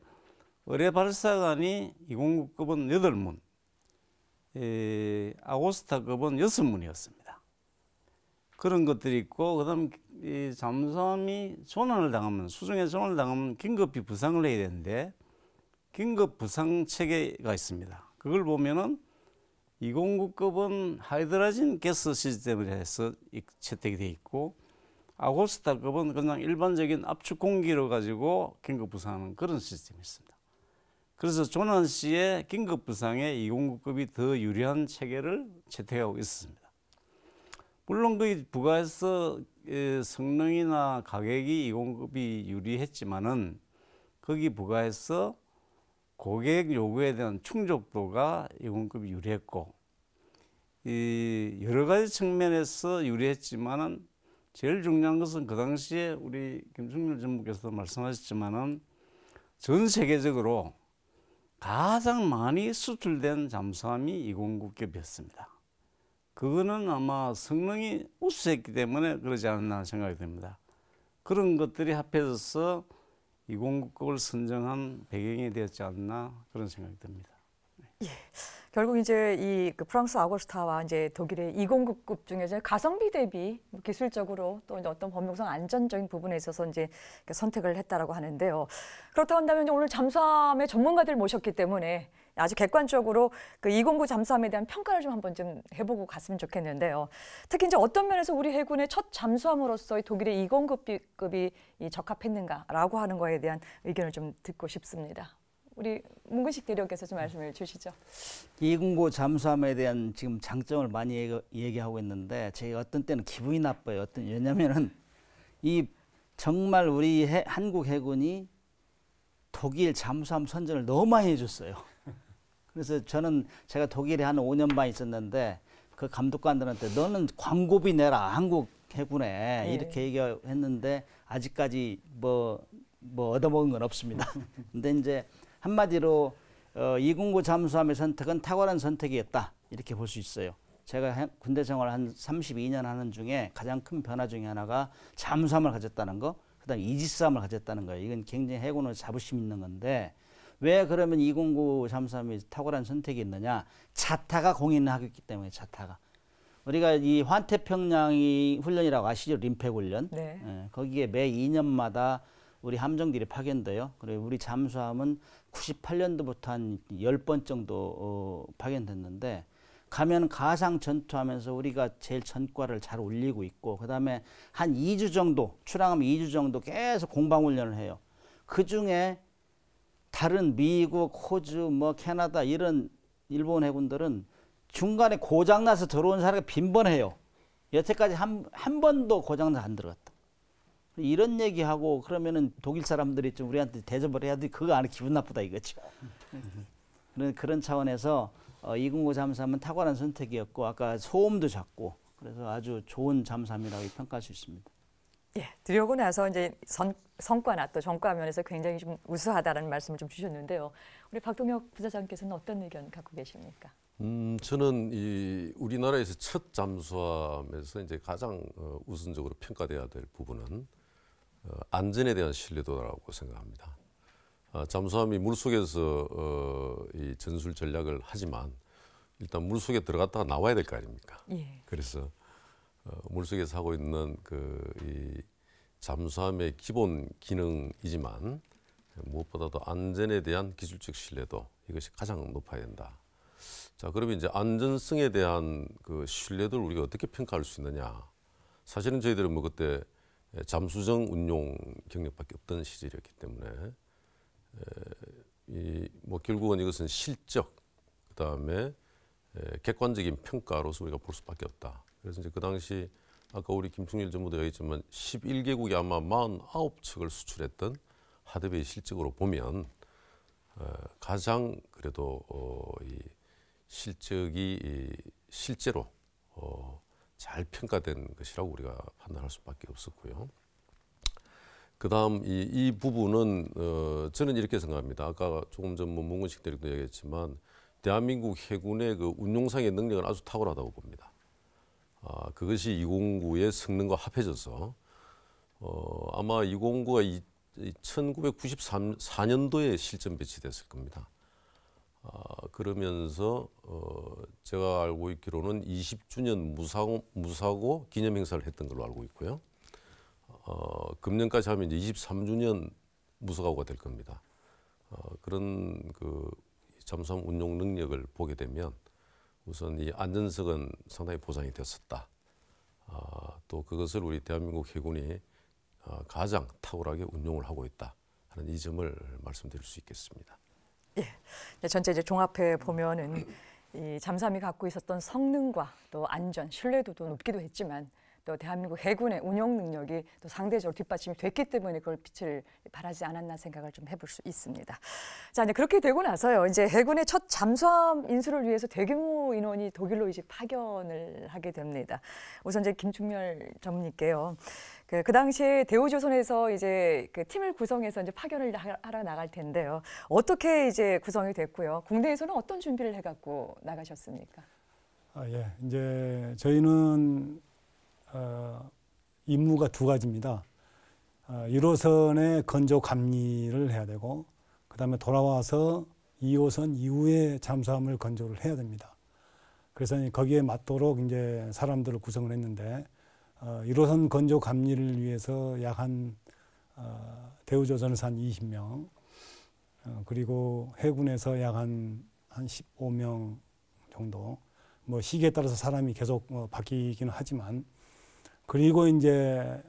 의뢰 발사관이 209급은 8문, 아고스타급은 6문이었습니다. 그런 것들이 있고, 그다음 이 잠수함이 조난을 당하면, 수중에 조난을 당하면 긴급히 부상을 해야 되는데 긴급 부상 체계가 있습니다. 그걸 보면은 209급은 하이드라진 가스 시스템을 해서 채택이 되어 있고 아고스타급은 그냥 일반적인 압축 공기로 가지고 긴급 부상하는 그런 시스템이 있습니다. 그래서 조난 시에 긴급 부상에 209급이 더 유리한 체계를 채택하고 있습니다. 물론 그 부가해서 성능이나 가격이 209급이 유리했지만은 거기 부가해서 고객 요구에 대한 충족도가 209급이 유리했고 이 여러 가지 측면에서 유리했지만은 제일 중요한 것은 그 당시에 우리 김승렬 전무께서도 말씀하셨지만은 전 세계적으로 가장 많이 수출된 잠수함이 209급이었습니다. 그거는 아마 성능이 우수했기 때문에 그러지 않았나 생각이 듭니다. 그런 것들이 합해져서 209급을 선정한 배경이 되었지 않나 그런 생각이 듭니다. 예. 결국 이제 이 프랑스 아고스타와 이제 독일의 209급 중에서 가성비 대비 기술적으로 또 이제 어떤 법령상 안전적인 부분에 있어서 이제 선택을 했다라고 하는데요. 그렇다고 한다면 오늘 잠수함의 전문가들 모셨기 때문에 아주 객관적으로 그 209 잠수함에 대한 평가를 좀 한번 좀 해보고 갔으면 좋겠는데요. 특히 이제 어떤 면에서 우리 해군의 첫 잠수함으로서의 독일의 209급이 적합했는가라고 하는 거에 대한 의견을 좀 듣고 싶습니다. 우리 문근식 대령께서 좀 말씀을 주시죠. 209 잠수함에 대한 지금 장점을 많이 얘기하고 있는데 제가 어떤 때는 기분이 나빠요. 왜냐면은 이 정말 우리 한국 해군이 독일 잠수함 선전을 너무 많이 해줬어요. 그래서 제가 독일에 한 5년 반 있었는데 그 감독관들한테 너는 광고비 내라 한국 해군에 이렇게 얘기했는데 아직까지 뭐 얻어먹은 건 없습니다. 근데 이제 한마디로 209 잠수함의 선택은 탁월한 선택이었다 이렇게 볼 수 있어요. 제가 군대 생활 한 32년 하는 중에 가장 큰 변화 중에 하나가 잠수함을 가졌다는 거, 그다음에 이지스함을 가졌다는 거예요. 이건 굉장히 해군으로 자부심 있는 건데 왜 그러면 209 잠수함이 탁월한 선택이 있느냐? 자타가 공인을 하고 있기 때문에 자타가. 우리가 이 환태평양이 훈련이라고 아시죠? 림팩 훈련. 네. 예, 거기에 매 2년마다 우리 함정들이 파견돼요. 그리고 우리 잠수함은 98년도부터 한 10번 정도 파견됐는데 가면 가상 전투하면서 우리가 제일 전과를 잘 올리고 있고 그다음에 한 2주 정도 출항하면 2주 정도 계속 공방훈련을 해요. 그중에 다른 미국, 호주, 캐나다 이런 일본 해군들은 중간에 고장나서 들어온 사람이 빈번해요. 여태까지 한 번도 고장나서 안 들어갔다. 이런 얘기하고 그러면은 독일 사람들이 좀 우리한테 대접을 해야 돼. 그거 안에 기분 나쁘다 이거죠. 그런 차원에서 209 잠수함은 탁월한 선택이었고 아까 소음도 작고 그래서 아주 좋은 잠수함이라고 평가할 수 있습니다. 예, 들여오고 나서 이제 성과나 또 전과 면에서 굉장히 좀 우수하다라는 말씀을 좀 주셨는데요. 우리 박동혁 부사장께서는 어떤 의견 갖고 계십니까? 저는 이 우리나라에서 첫 잠수함에서 이제 가장 우선적으로 평가돼야 될 부분은 안전에 대한 신뢰도라고 생각합니다. 잠수함이 물속에서 이 전술 전략을 하지만 일단 물속에 들어갔다가 나와야 될 거 아닙니까? 예. 그래서 물속에서 하고 있는 이 잠수함의 기본 기능이지만 무엇보다도 안전에 대한 기술적 신뢰도 이것이 가장 높아야 된다. 자, 그러면 이제 안전성에 대한 그 신뢰도를 우리가 어떻게 평가할 수 있느냐? 사실은 저희들은 그때 잠수정 운용 경력밖에 없던 시절이었기 때문에 결국은 이것은 실적 그다음에 객관적인 평가로서 우리가 볼 수밖에 없다. 그래서 이제 그 당시 아까 우리 김승렬 전무도 얘기했지만 11개국이 아마 49척을 수출했던 하드베이 실적으로 보면 가장 그래도 이 실적이 실제로 잘 평가된 것이라고 우리가 판단할 수밖에 없었고요. 그다음 이 부분은 저는 이렇게 생각합니다. 아까 조금 전 문근식 대리도 얘기했지만 대한민국 해군의 그 운용상의 능력은 아주 탁월하다고 봅니다. 그것이 209의 성능과 합해져서 아마 209가 1994년도에 실전 배치됐을 겁니다. 그러면서 제가 알고 있기로는 20주년 무사고 기념 행사를 했던 걸로 알고 있고요. 금년까지 하면 이제 23주년 무사고가 될 겁니다. 그런 그 잠수함 운용 능력을 보게 되면 우선 이 안전성은 상당히 보장이 됐었다. 또 그것을 우리 대한민국 해군이 가장 탁월하게 운용을 하고 있다 하는 이 점을 말씀드릴 수 있겠습니다. 예, 전체 이제 종합해 보면은 이 잠수함이 갖고 있었던 성능과 또 안전, 신뢰도도 높기도 했지만 또 대한민국 해군의 운영 능력이 또 상대적으로 뒷받침이 됐기 때문에 그걸 빛을 발하지 않았나 생각을 좀 해볼 수 있습니다. 자, 이제 그렇게 되고 나서요. 이제 해군의 첫 잠수함 인수를 위해서 대규모 인원이 독일로 이제 파견을 하게 됩니다. 우선 이제 김충렬 전무님께요. 그 당시에 대우조선에서 이제 그 팀을 구성해서 이제 파견을 하러 나갈 텐데요. 어떻게 이제 구성이 됐고요. 국내에서는 어떤 준비를 해갖고 나가셨습니까? 예, 이제 저희는 임무가 두 가지입니다. 1호선의 건조 감리를 해야 되고, 그 다음에 돌아와서 2호선 이후에 잠수함을 건조를 해야 됩니다. 그래서 거기에 맞도록 이제 사람들을 구성을 했는데, 1호선 건조 감리를 위해서 약 대우조선에서 한 20명, 그리고 해군에서 약 한 15명 정도, 뭐 시기에 따라서 사람이 계속 바뀌기는 하지만, 그리고 이제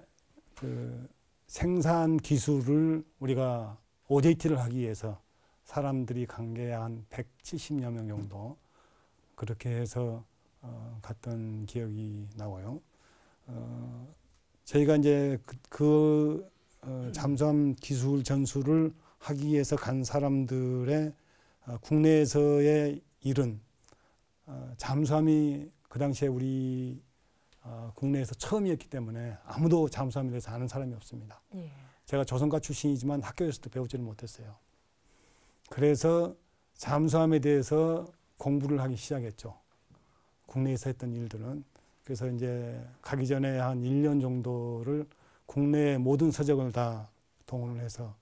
그 생산 기술을 우리가 OJT를 하기 위해서 사람들이 간 게 한 170여 명 정도 그렇게 해서 갔던 기억이 나고요. 저희가 이제 잠수함 기술 전수를 하기 위해서 간 사람들의 국내에서의 일은 잠수함이 그 당시에 우리 국내에서 처음이었기 때문에 아무도 잠수함에 대해서 아는 사람이 없습니다. 예. 제가 조선가 출신이지만 학교에서도 배우지를 못했어요. 그래서 잠수함에 대해서 공부를 하기 시작했죠. 국내에서 했던 일들은. 그래서 이제 가기 전에 한 1년 정도를 국내의 모든 서적을 다 동원을 해서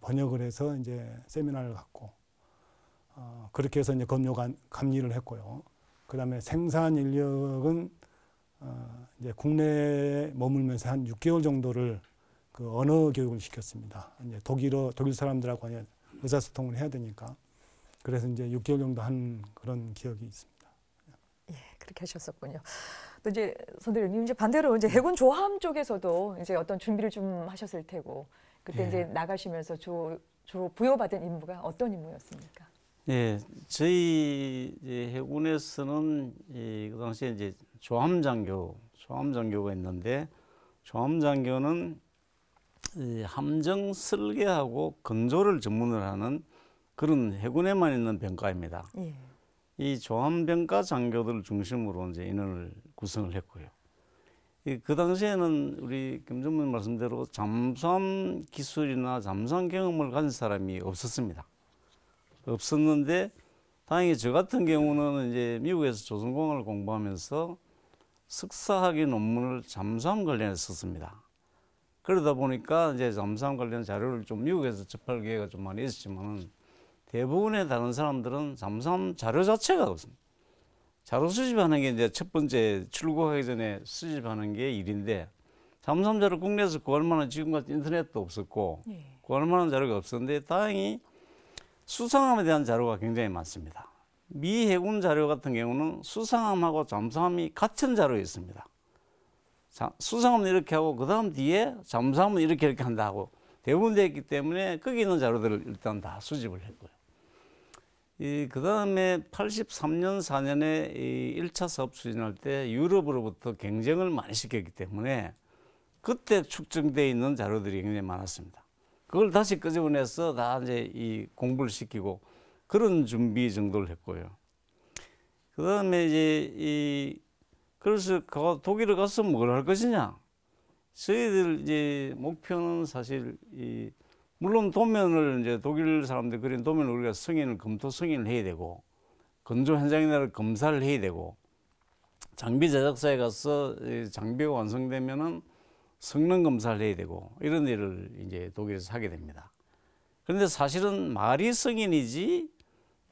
번역을 해서 이제 세미나를 갖고 그렇게 해서 이제 검료 감리를 했고요. 그 다음에 생산 인력은 이제 국내에 머물면서 한 6개월 정도를 그 언어 교육을 시켰습니다. 이제 독일 사람들하고 의사소통을 해야 되니까. 그래서 이제 6개월 정도 한 그런 기억이 있습니다. 예, 그렇게 하셨었군요. 또 이제 선대위님 이제 반대로 이제 해군 조함 쪽에서도 이제 어떤 준비를 좀 하셨을 테고 그때 이제 나가시면서 주로 부여받은 임무가 어떤 임무였습니까? 예, 저희 이제 해군에서는 그 당시에 이제 조함장교가 있는데 조함장교는 함정 설계하고 건조를 전문을 하는 그런 해군에만 있는 병과입니다. 예. 이 조함병과 장교들을 중심으로 이제 인원을 구성을 했고요. 그 당시에는 우리 김 전무님 말씀대로 잠수함 기술이나 잠수함 경험을 가진 사람이 없었습니다. 없었는데 다행히 저 같은 경우는 이제 미국에서 조선공학을 공부하면서 석사학위 논문을 잠수함 관련해서 썼습니다. 그러다 보니까 이제 잠수함 관련 자료를 좀 미국에서 접할 기회가 좀 많이 있었지만 대부분의 다른 사람들은 잠수함 자료 자체가 없습니다. 자료 수집하는 게 이제 첫 번째 출국하기 전에 수집하는 게 일인데 잠수함 자료 국내에서 구할 만한 지금같이 인터넷도 없었고 구할 만한 자료가 없었는데 다행히 수상함에 대한 자료가 굉장히 많습니다. 미 해군 자료 같은 경우는 수상함하고 잠수함이 같은 자료에 있습니다. 수상함은 이렇게 하고 그 다음 뒤에 잠수함은 이렇게 한다고 대부분 되어 있기 때문에 거기 있는 자료들을 일단 다 수집을 했고요. 그 다음에 83년, 4년에 1차 사업 추진할 때 유럽으로부터 경쟁을 많이 시켰기 때문에 그때 축적되어 있는 자료들이 굉장히 많았습니다. 그걸 다시 끄집어내서 다 이제 이 공부를 시키고 그런 준비 정도를 했고요. 그 다음에 이제 그래서 독일에 가서 뭘 할 것이냐. 저희들 이제 목표는 사실 물론 도면을 이제 독일 사람들 그린 도면을 우리가 검토 승인을 해야 되고 건조 현장이나 검사를 해야 되고 장비 제작사에 가서 장비가 완성되면은 성능 검사를 해야 되고 이런 일을 이제 독일에서 하게 됩니다. 그런데 사실은 말이 승인이지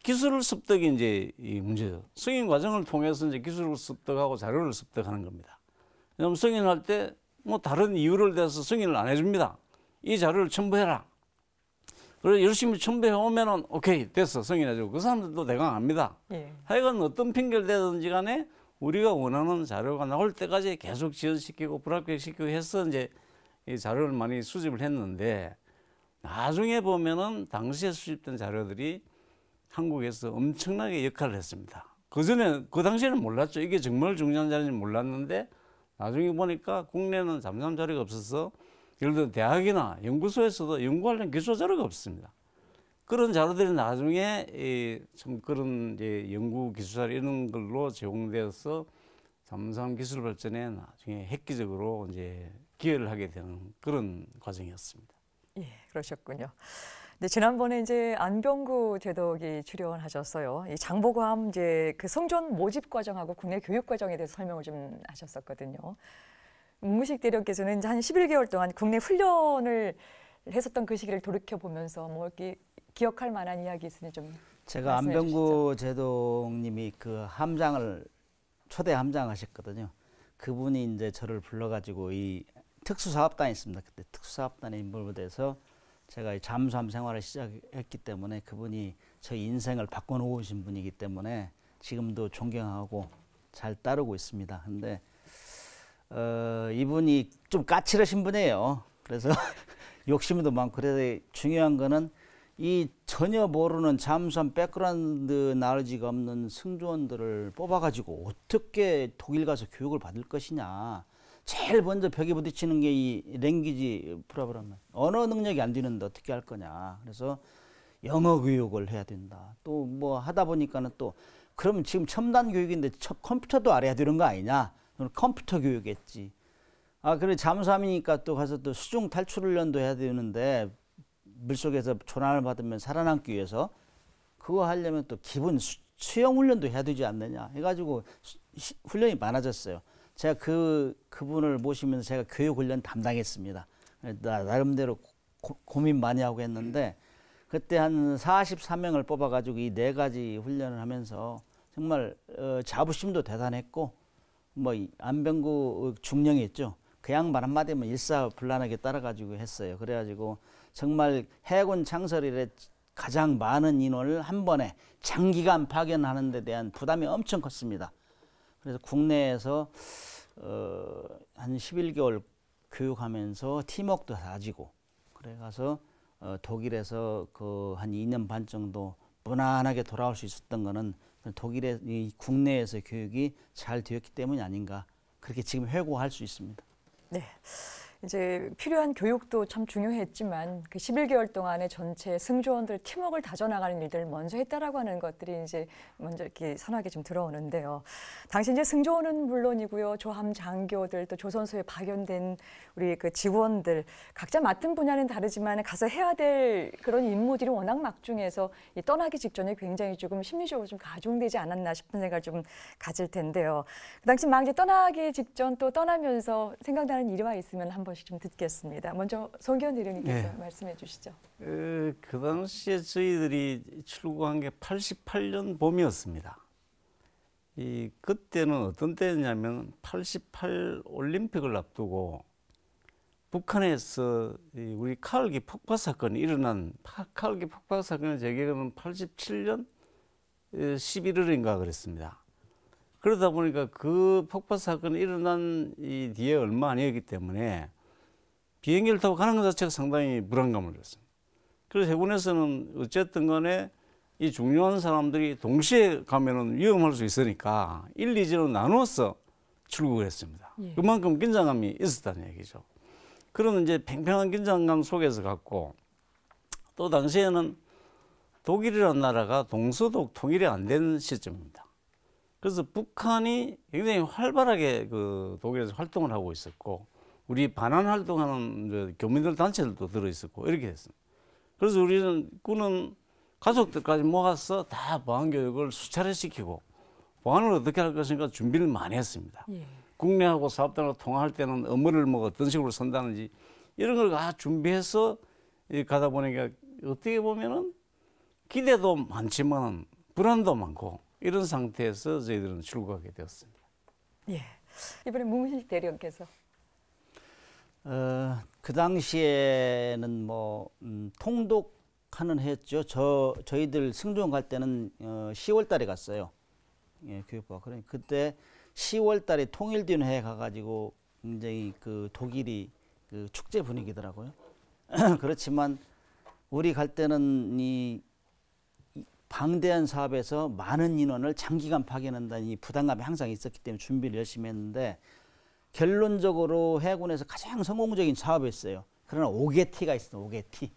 기술을 습득이 이제 이 문제죠. 승인 과정을 통해서 이제 기술을 습득하고 자료를 습득하는 겁니다. 왜냐하면 승인할 때 뭐 다른 이유를 대서 승인을 안 해줍니다. 이 자료를 첨부해라. 그래서 열심히 첨부해 오면은 오케이 됐어 승인해주고 그 사람들도 대강 압니다. 예. 하여간 어떤 핑계를 대든지 간에 우리가 원하는 자료가 나올 때까지 계속 지연시키고 불합격시키고 해서 이제 이 자료를 많이 수집을 했는데 나중에 보면은 당시에 수집된 자료들이 한국에서 엄청나게 역할을 했습니다. 그 당시에는 몰랐죠. 이게 정말 중요한 자료인지 몰랐는데 나중에 보니까 국내는 잠수함 자료가 없어서 예를 들어 대학이나 연구소에서도 연구 관련 기초 자료가 없습니다. 그런 자료들이 나중에 좀 그런 이제 연구 기초 자료 이런 걸로 제공되어서 잠수함 기술 발전에 나중에 획기적으로 이제 기여를 하게 되는 그런 과정이었습니다. 예, 그러셨군요. 네, 지난번에 이제 안병구 제독이 출연하셨어요. 이 장보고함 이제 그 성전 모집 과정하고 국내 교육 과정에 대해서 설명을 좀 하셨었거든요. 문무식 대령께서는 이제 한 11개월 동안 국내 훈련을 했었던 그 시기를 돌이켜 보면서 뭐 이렇게 기억할 만한 이야기 있으면 좀 제가 안병구 제독님이 그 함장을 초대 함장하셨거든요. 그분이 이제 저를 불러가지고 이 특수사업단이 있습니다. 그때 특수사업단에 인볼브돼서 제가 이 잠수함 생활을 시작했기 때문에 그분이 저희 인생을 바꿔놓으신 분이기 때문에 지금도 존경하고 잘 따르고 있습니다. 근데 이분이 좀 까칠하신 분이에요. 그래서 욕심도 많고 그래서 중요한 거는 이 전혀 모르는 잠수함 백그라운드 나르지가 없는 승조원들을 뽑아가지고 어떻게 독일 가서 교육을 받을 것이냐. 제일 먼저 벽에 부딪히는 게 이 랭귀지 프로그램 언어 능력이 안 되는데 어떻게 할 거냐. 그래서 영어 교육을 해야 된다. 또 뭐 하다 보니까는 또 그러면 지금 첨단 교육인데 컴퓨터도 알아야 되는 거 아니냐. 컴퓨터 교육했지. 아 그래 잠수함이니까 또 가서 또 수중 탈출 훈련도 해야 되는데 물속에서 조난을 받으면 살아남기 위해서 그거 하려면 또 기본 수영 훈련도 해야 되지 않느냐 해가지고 훈련이 많아졌어요. 제가 그분을 모시면서 제가 교육 훈련 담당했습니다. 나름대로 고민 많이 하고 했는데 그때 한 44명을 뽑아가지고 이 4가지 훈련을 하면서 정말 자부심도 대단했고 뭐 안병구 중령이 있죠. 그 양반 한마디면 일사불란하게 따라가지고 했어요. 그래가지고 정말 해군 창설 이래 가장 많은 인원을 한 번에 장기간 파견하는 데 대한 부담이 엄청 컸습니다. 그래서 국내에서 한 11개월 교육하면서 팀워크도 다지고 그래가서 독일에서 그 한 2년 반 정도 무난하게 돌아올 수 있었던 거는 독일의 이 국내에서 교육이 잘 되었기 때문이 아닌가 그렇게 지금 회고할 수 있습니다. 네. 이제 필요한 교육도 참 중요했지만 그 11개월 동안의 전체 승조원들 팀워크를 다져나가는 일들을 먼저 했다라고 하는 것들이 이제 먼저 이렇게 선하게 좀 들어오는데요. 당시 이제 승조원은 물론이고요. 조함 장교들 또 조선소에 파견된 우리 그 직원들 각자 맡은 분야는 다르지만 가서 해야 될 그런 임무들이 워낙 막중해서 이 떠나기 직전에 굉장히 조금 심리적으로 좀 가중되지 않았나 싶은 생각을 좀 가질 텐데요. 그 당시 막 이제 떠나기 직전 또 떠나면서 생각나는 일화 있으면 한번 좀 듣겠습니다. 먼저 송기현 대령님께서 네. 말씀해 주시죠. 그 당시에 저희들이 출국한 게 88년 봄이었습니다. 그때는 어떤 때였냐면 88 올림픽을 앞두고 북한에서 우리 카르기 폭파 사건이 일어난 카르기 폭파 사건의 재개는 87년 11월인가 그랬습니다. 그러다 보니까 그 폭파 사건이 일어난 이 뒤에 얼마 아니었기 때문에 비행기를 타고 가는 것 자체가 상당히 불안감을 줬습니다. 그래서 해군에서는 어쨌든 간에 이 중요한 사람들이 동시에 가면은 위험할 수 있으니까 1, 2지로 나누어서 출국을 했습니다. 예. 그만큼 긴장감이 있었다는 얘기죠. 그런 이제 팽팽한 긴장감 속에서 갔고 또 당시에는 독일이라는 나라가 동서독 통일이 안 된 시점입니다. 그래서 북한이 굉장히 활발하게 그 독일에서 활동을 하고 있었고 우리 반환 활동하는 교민들 단체들도 들어있었고 이렇게 됐습니다. 그래서 우리는 군은 가족들까지 모아서 다 보안교육을 수차례 시키고 보안을 어떻게 할 것인가 준비를 많이 했습니다. 예. 국내하고 사업단하고 통화할 때는 업무를 뭐 어떤 식으로 선다는지 이런 걸 다 준비해서 가다 보니까 어떻게 보면은 기대도 많지만 불안도 많고 이런 상태에서 저희들은 출국하게 되었습니다. 예. 이번에 문무식 대령께서 그 당시에는 뭐 통독 하는 해였죠. 저희들 승조원 갈 때는 10월 달에 갔어요. 예, 교육부가. 그러니 그때 10월 달에 통일된 해에 가가지고 굉장히 그 독일이 그 축제 분위기더라고요. 그렇지만 우리 갈 때는 이 방대한 사업에서 많은 인원을 장기간 파견한다는 이 부담감이 항상 있었기 때문에 준비를 열심히 했는데 결론적으로 해군에서 가장 성공적인 사업이었어요. 그러나 5개 T가 있어요. 5개 T.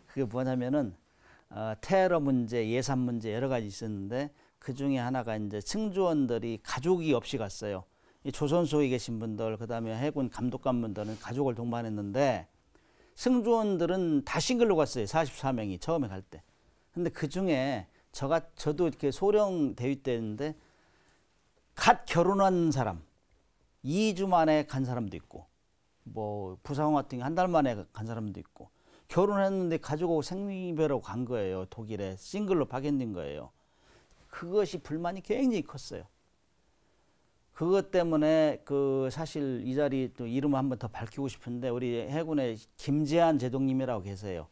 그게 뭐냐면은 테러 문제, 예산 문제 여러 가지 있었는데 그 중에 하나가 이제 승조원들이 가족이 없이 갔어요. 이 조선소에 계신 분들, 그다음에 해군 감독관분들은 가족을 동반했는데 승조원들은 다 싱글로 갔어요. 44명이 처음에 갈 때. 근데 그 중에 저도 이렇게 소령 대위 때였는데 갓 결혼한 사람, 2주 만에 간 사람도 있고, 뭐 부상 같은 게 한 달 만에 간 사람도 있고, 결혼했는데 가족하고 생리배로 간 거예요. 독일에 싱글로 파견된 거예요. 그것이 불만이 굉장히 컸어요. 그것 때문에 그 사실 이 자리 또 이름을 한번 더 밝히고 싶은데 우리 해군에 김재한 제독님이라고 계세요.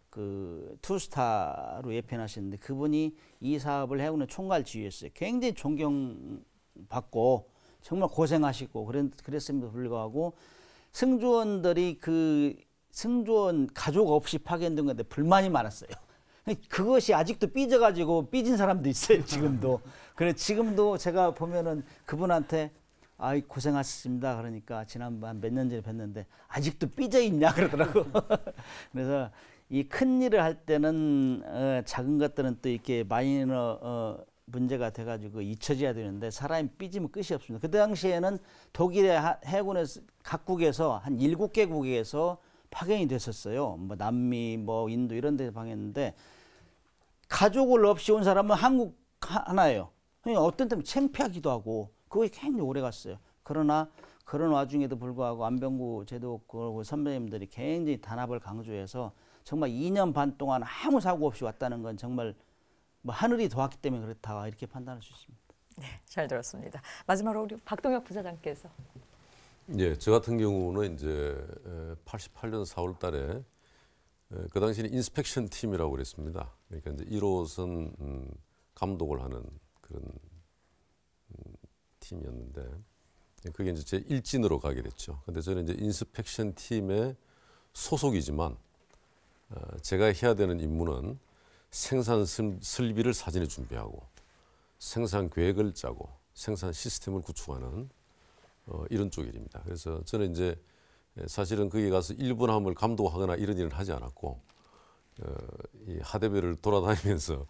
그 투스타로 예편하시는데 그분이 이 사업을 해군의 총괄 지휘했어요. 굉장히 존경받고 정말 고생하시고 그랬음에도 불구하고 승조원들이 그 승조원 가족 없이 파견된 건데 불만이 많았어요. 그것이 아직도 삐져가지고 삐진 사람도 있어요. 지금도. 그래 지금도 제가 보면은 그분한테 아이 고생하셨습니다. 그러니까 지난번 몇 년 전에 뵀는데 아직도 삐져 있냐 그러더라고. 그래서 이 큰 일을 할 때는 작은 것들은 또 이렇게 마이너 문제가 돼가지고 잊혀져야 되는데 사람이 삐지면 끝이 없습니다. 그 당시에는 독일의 해군에서 각국에서 한 7개국에서 파견이 됐었어요. 뭐 남미, 뭐 인도 이런 데서 파견했는데 가족을 없이 온 사람은 한국 하나예요. 어떤 때는 창피하기도 하고 그거 굉장히 오래 갔어요. 그러나 그런 와중에도 불구하고 안병구 제독 선배님들이 굉장히 단합을 강조해서 정말 2년 반 동안 아무 사고 없이 왔다는 건 정말 뭐 하늘이 도왔기 때문에 그렇다 이렇게 판단할 수 있습니다. 네, 잘 들었습니다. 마지막으로 우리 박동혁 부사장께서. 예, 저 같은 경우는 이제 88년 4월 달에 그 당시에는 인스펙션 팀이라고 그랬습니다. 그러니까 이제 1호선 감독을 하는 그런 팀이었는데 그게 이제 제 일진으로 가게 됐죠. 근데 저는 이제 인스펙션 팀의 소속이지만 제가 해야 되는 임무는 생산 설비를 사전에 준비하고 생산 계획을 짜고 생산 시스템을 구축하는 이런 쪽 일입니다. 그래서 저는 이제 사실은 거기 가서 일본함을 감독하거나 이런 일은 하지 않았고 이 하대별을 돌아다니면서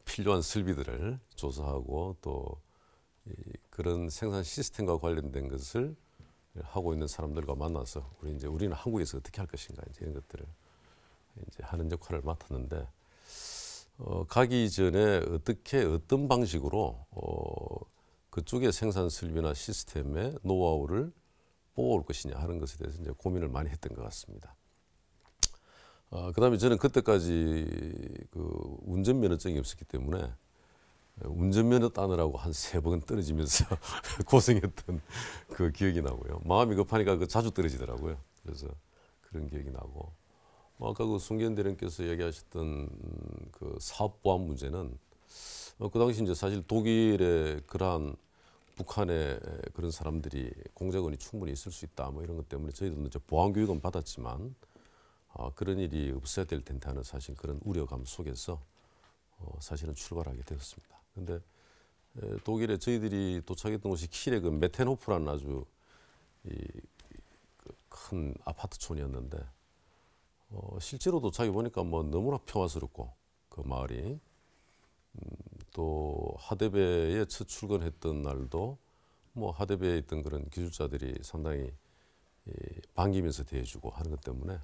필요한 설비들을 조사하고 또 그런 생산 시스템과 관련된 것을 하고 있는 사람들과 만나서 우리는 한국에서 어떻게 할 것인가 이런 것들을 이제 하는 역할을 맡았는데 가기 전에 어떤 방식으로 그쪽의 생산 설비나 시스템의 노하우를 뽑아올 것이냐 하는 것에 대해서 이제 고민을 많이 했던 것 같습니다. 그다음에 저는 그때까지 그 운전면허증이 없었기 때문에 운전면허 따느라고 한 3번 떨어지면서 고생했던 그 기억이 나고요. 마음이 급하니까 그 자주 떨어지더라고요. 그래서 그런 기억이 나고 아까 그 송기현 대령께서 얘기하셨던 그 사업보안 문제는 그 당시 이제 사실 독일의 그러한 북한의 그런 사람들이 공작원이 충분히 있을 수 있다 뭐 이런 것 때문에 저희도 이제 보안 교육은 받았지만 그런 일이 없어야 될 텐데 하는 사실 그런 우려감 속에서 사실은 출발하게 되었습니다. 그런데 독일에 저희들이 도착했던 곳이 킬의 그 메텐호프라는 아주 큰 아파트촌이었는데 실제로 도착해 보니까 뭐 너무나 평화스럽고 그 마을이 또 하대배에 첫 출근했던 날도 뭐 하대배에 있던 그런 기술자들이 상당히 반기면서 대해주고 하는 것 때문에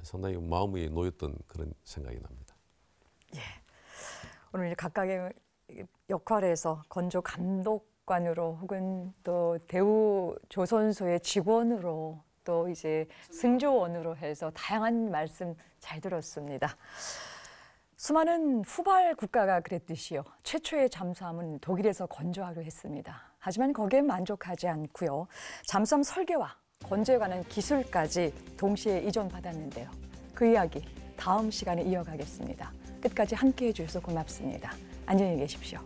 상당히 마음이 놓였던 그런 생각이 납니다. 예, 오늘 각각의 역할에서 건조 감독관으로 혹은 또 대우 조선소의 직원으로 또 이제 승조원으로 해서 다양한 말씀 잘 들었습니다. 수많은 후발 국가가 그랬듯이요. 최초의 잠수함은 독일에서 건조하기로 했습니다. 하지만 거기에 만족하지 않고요. 잠수함 설계와 건조에 관한 기술까지 동시에 이전받았는데요. 그 이야기 다음 다음 시간에 이어가겠습니다. 끝까지 함께해 주셔서 고맙습니다. 안녕히 계십시오.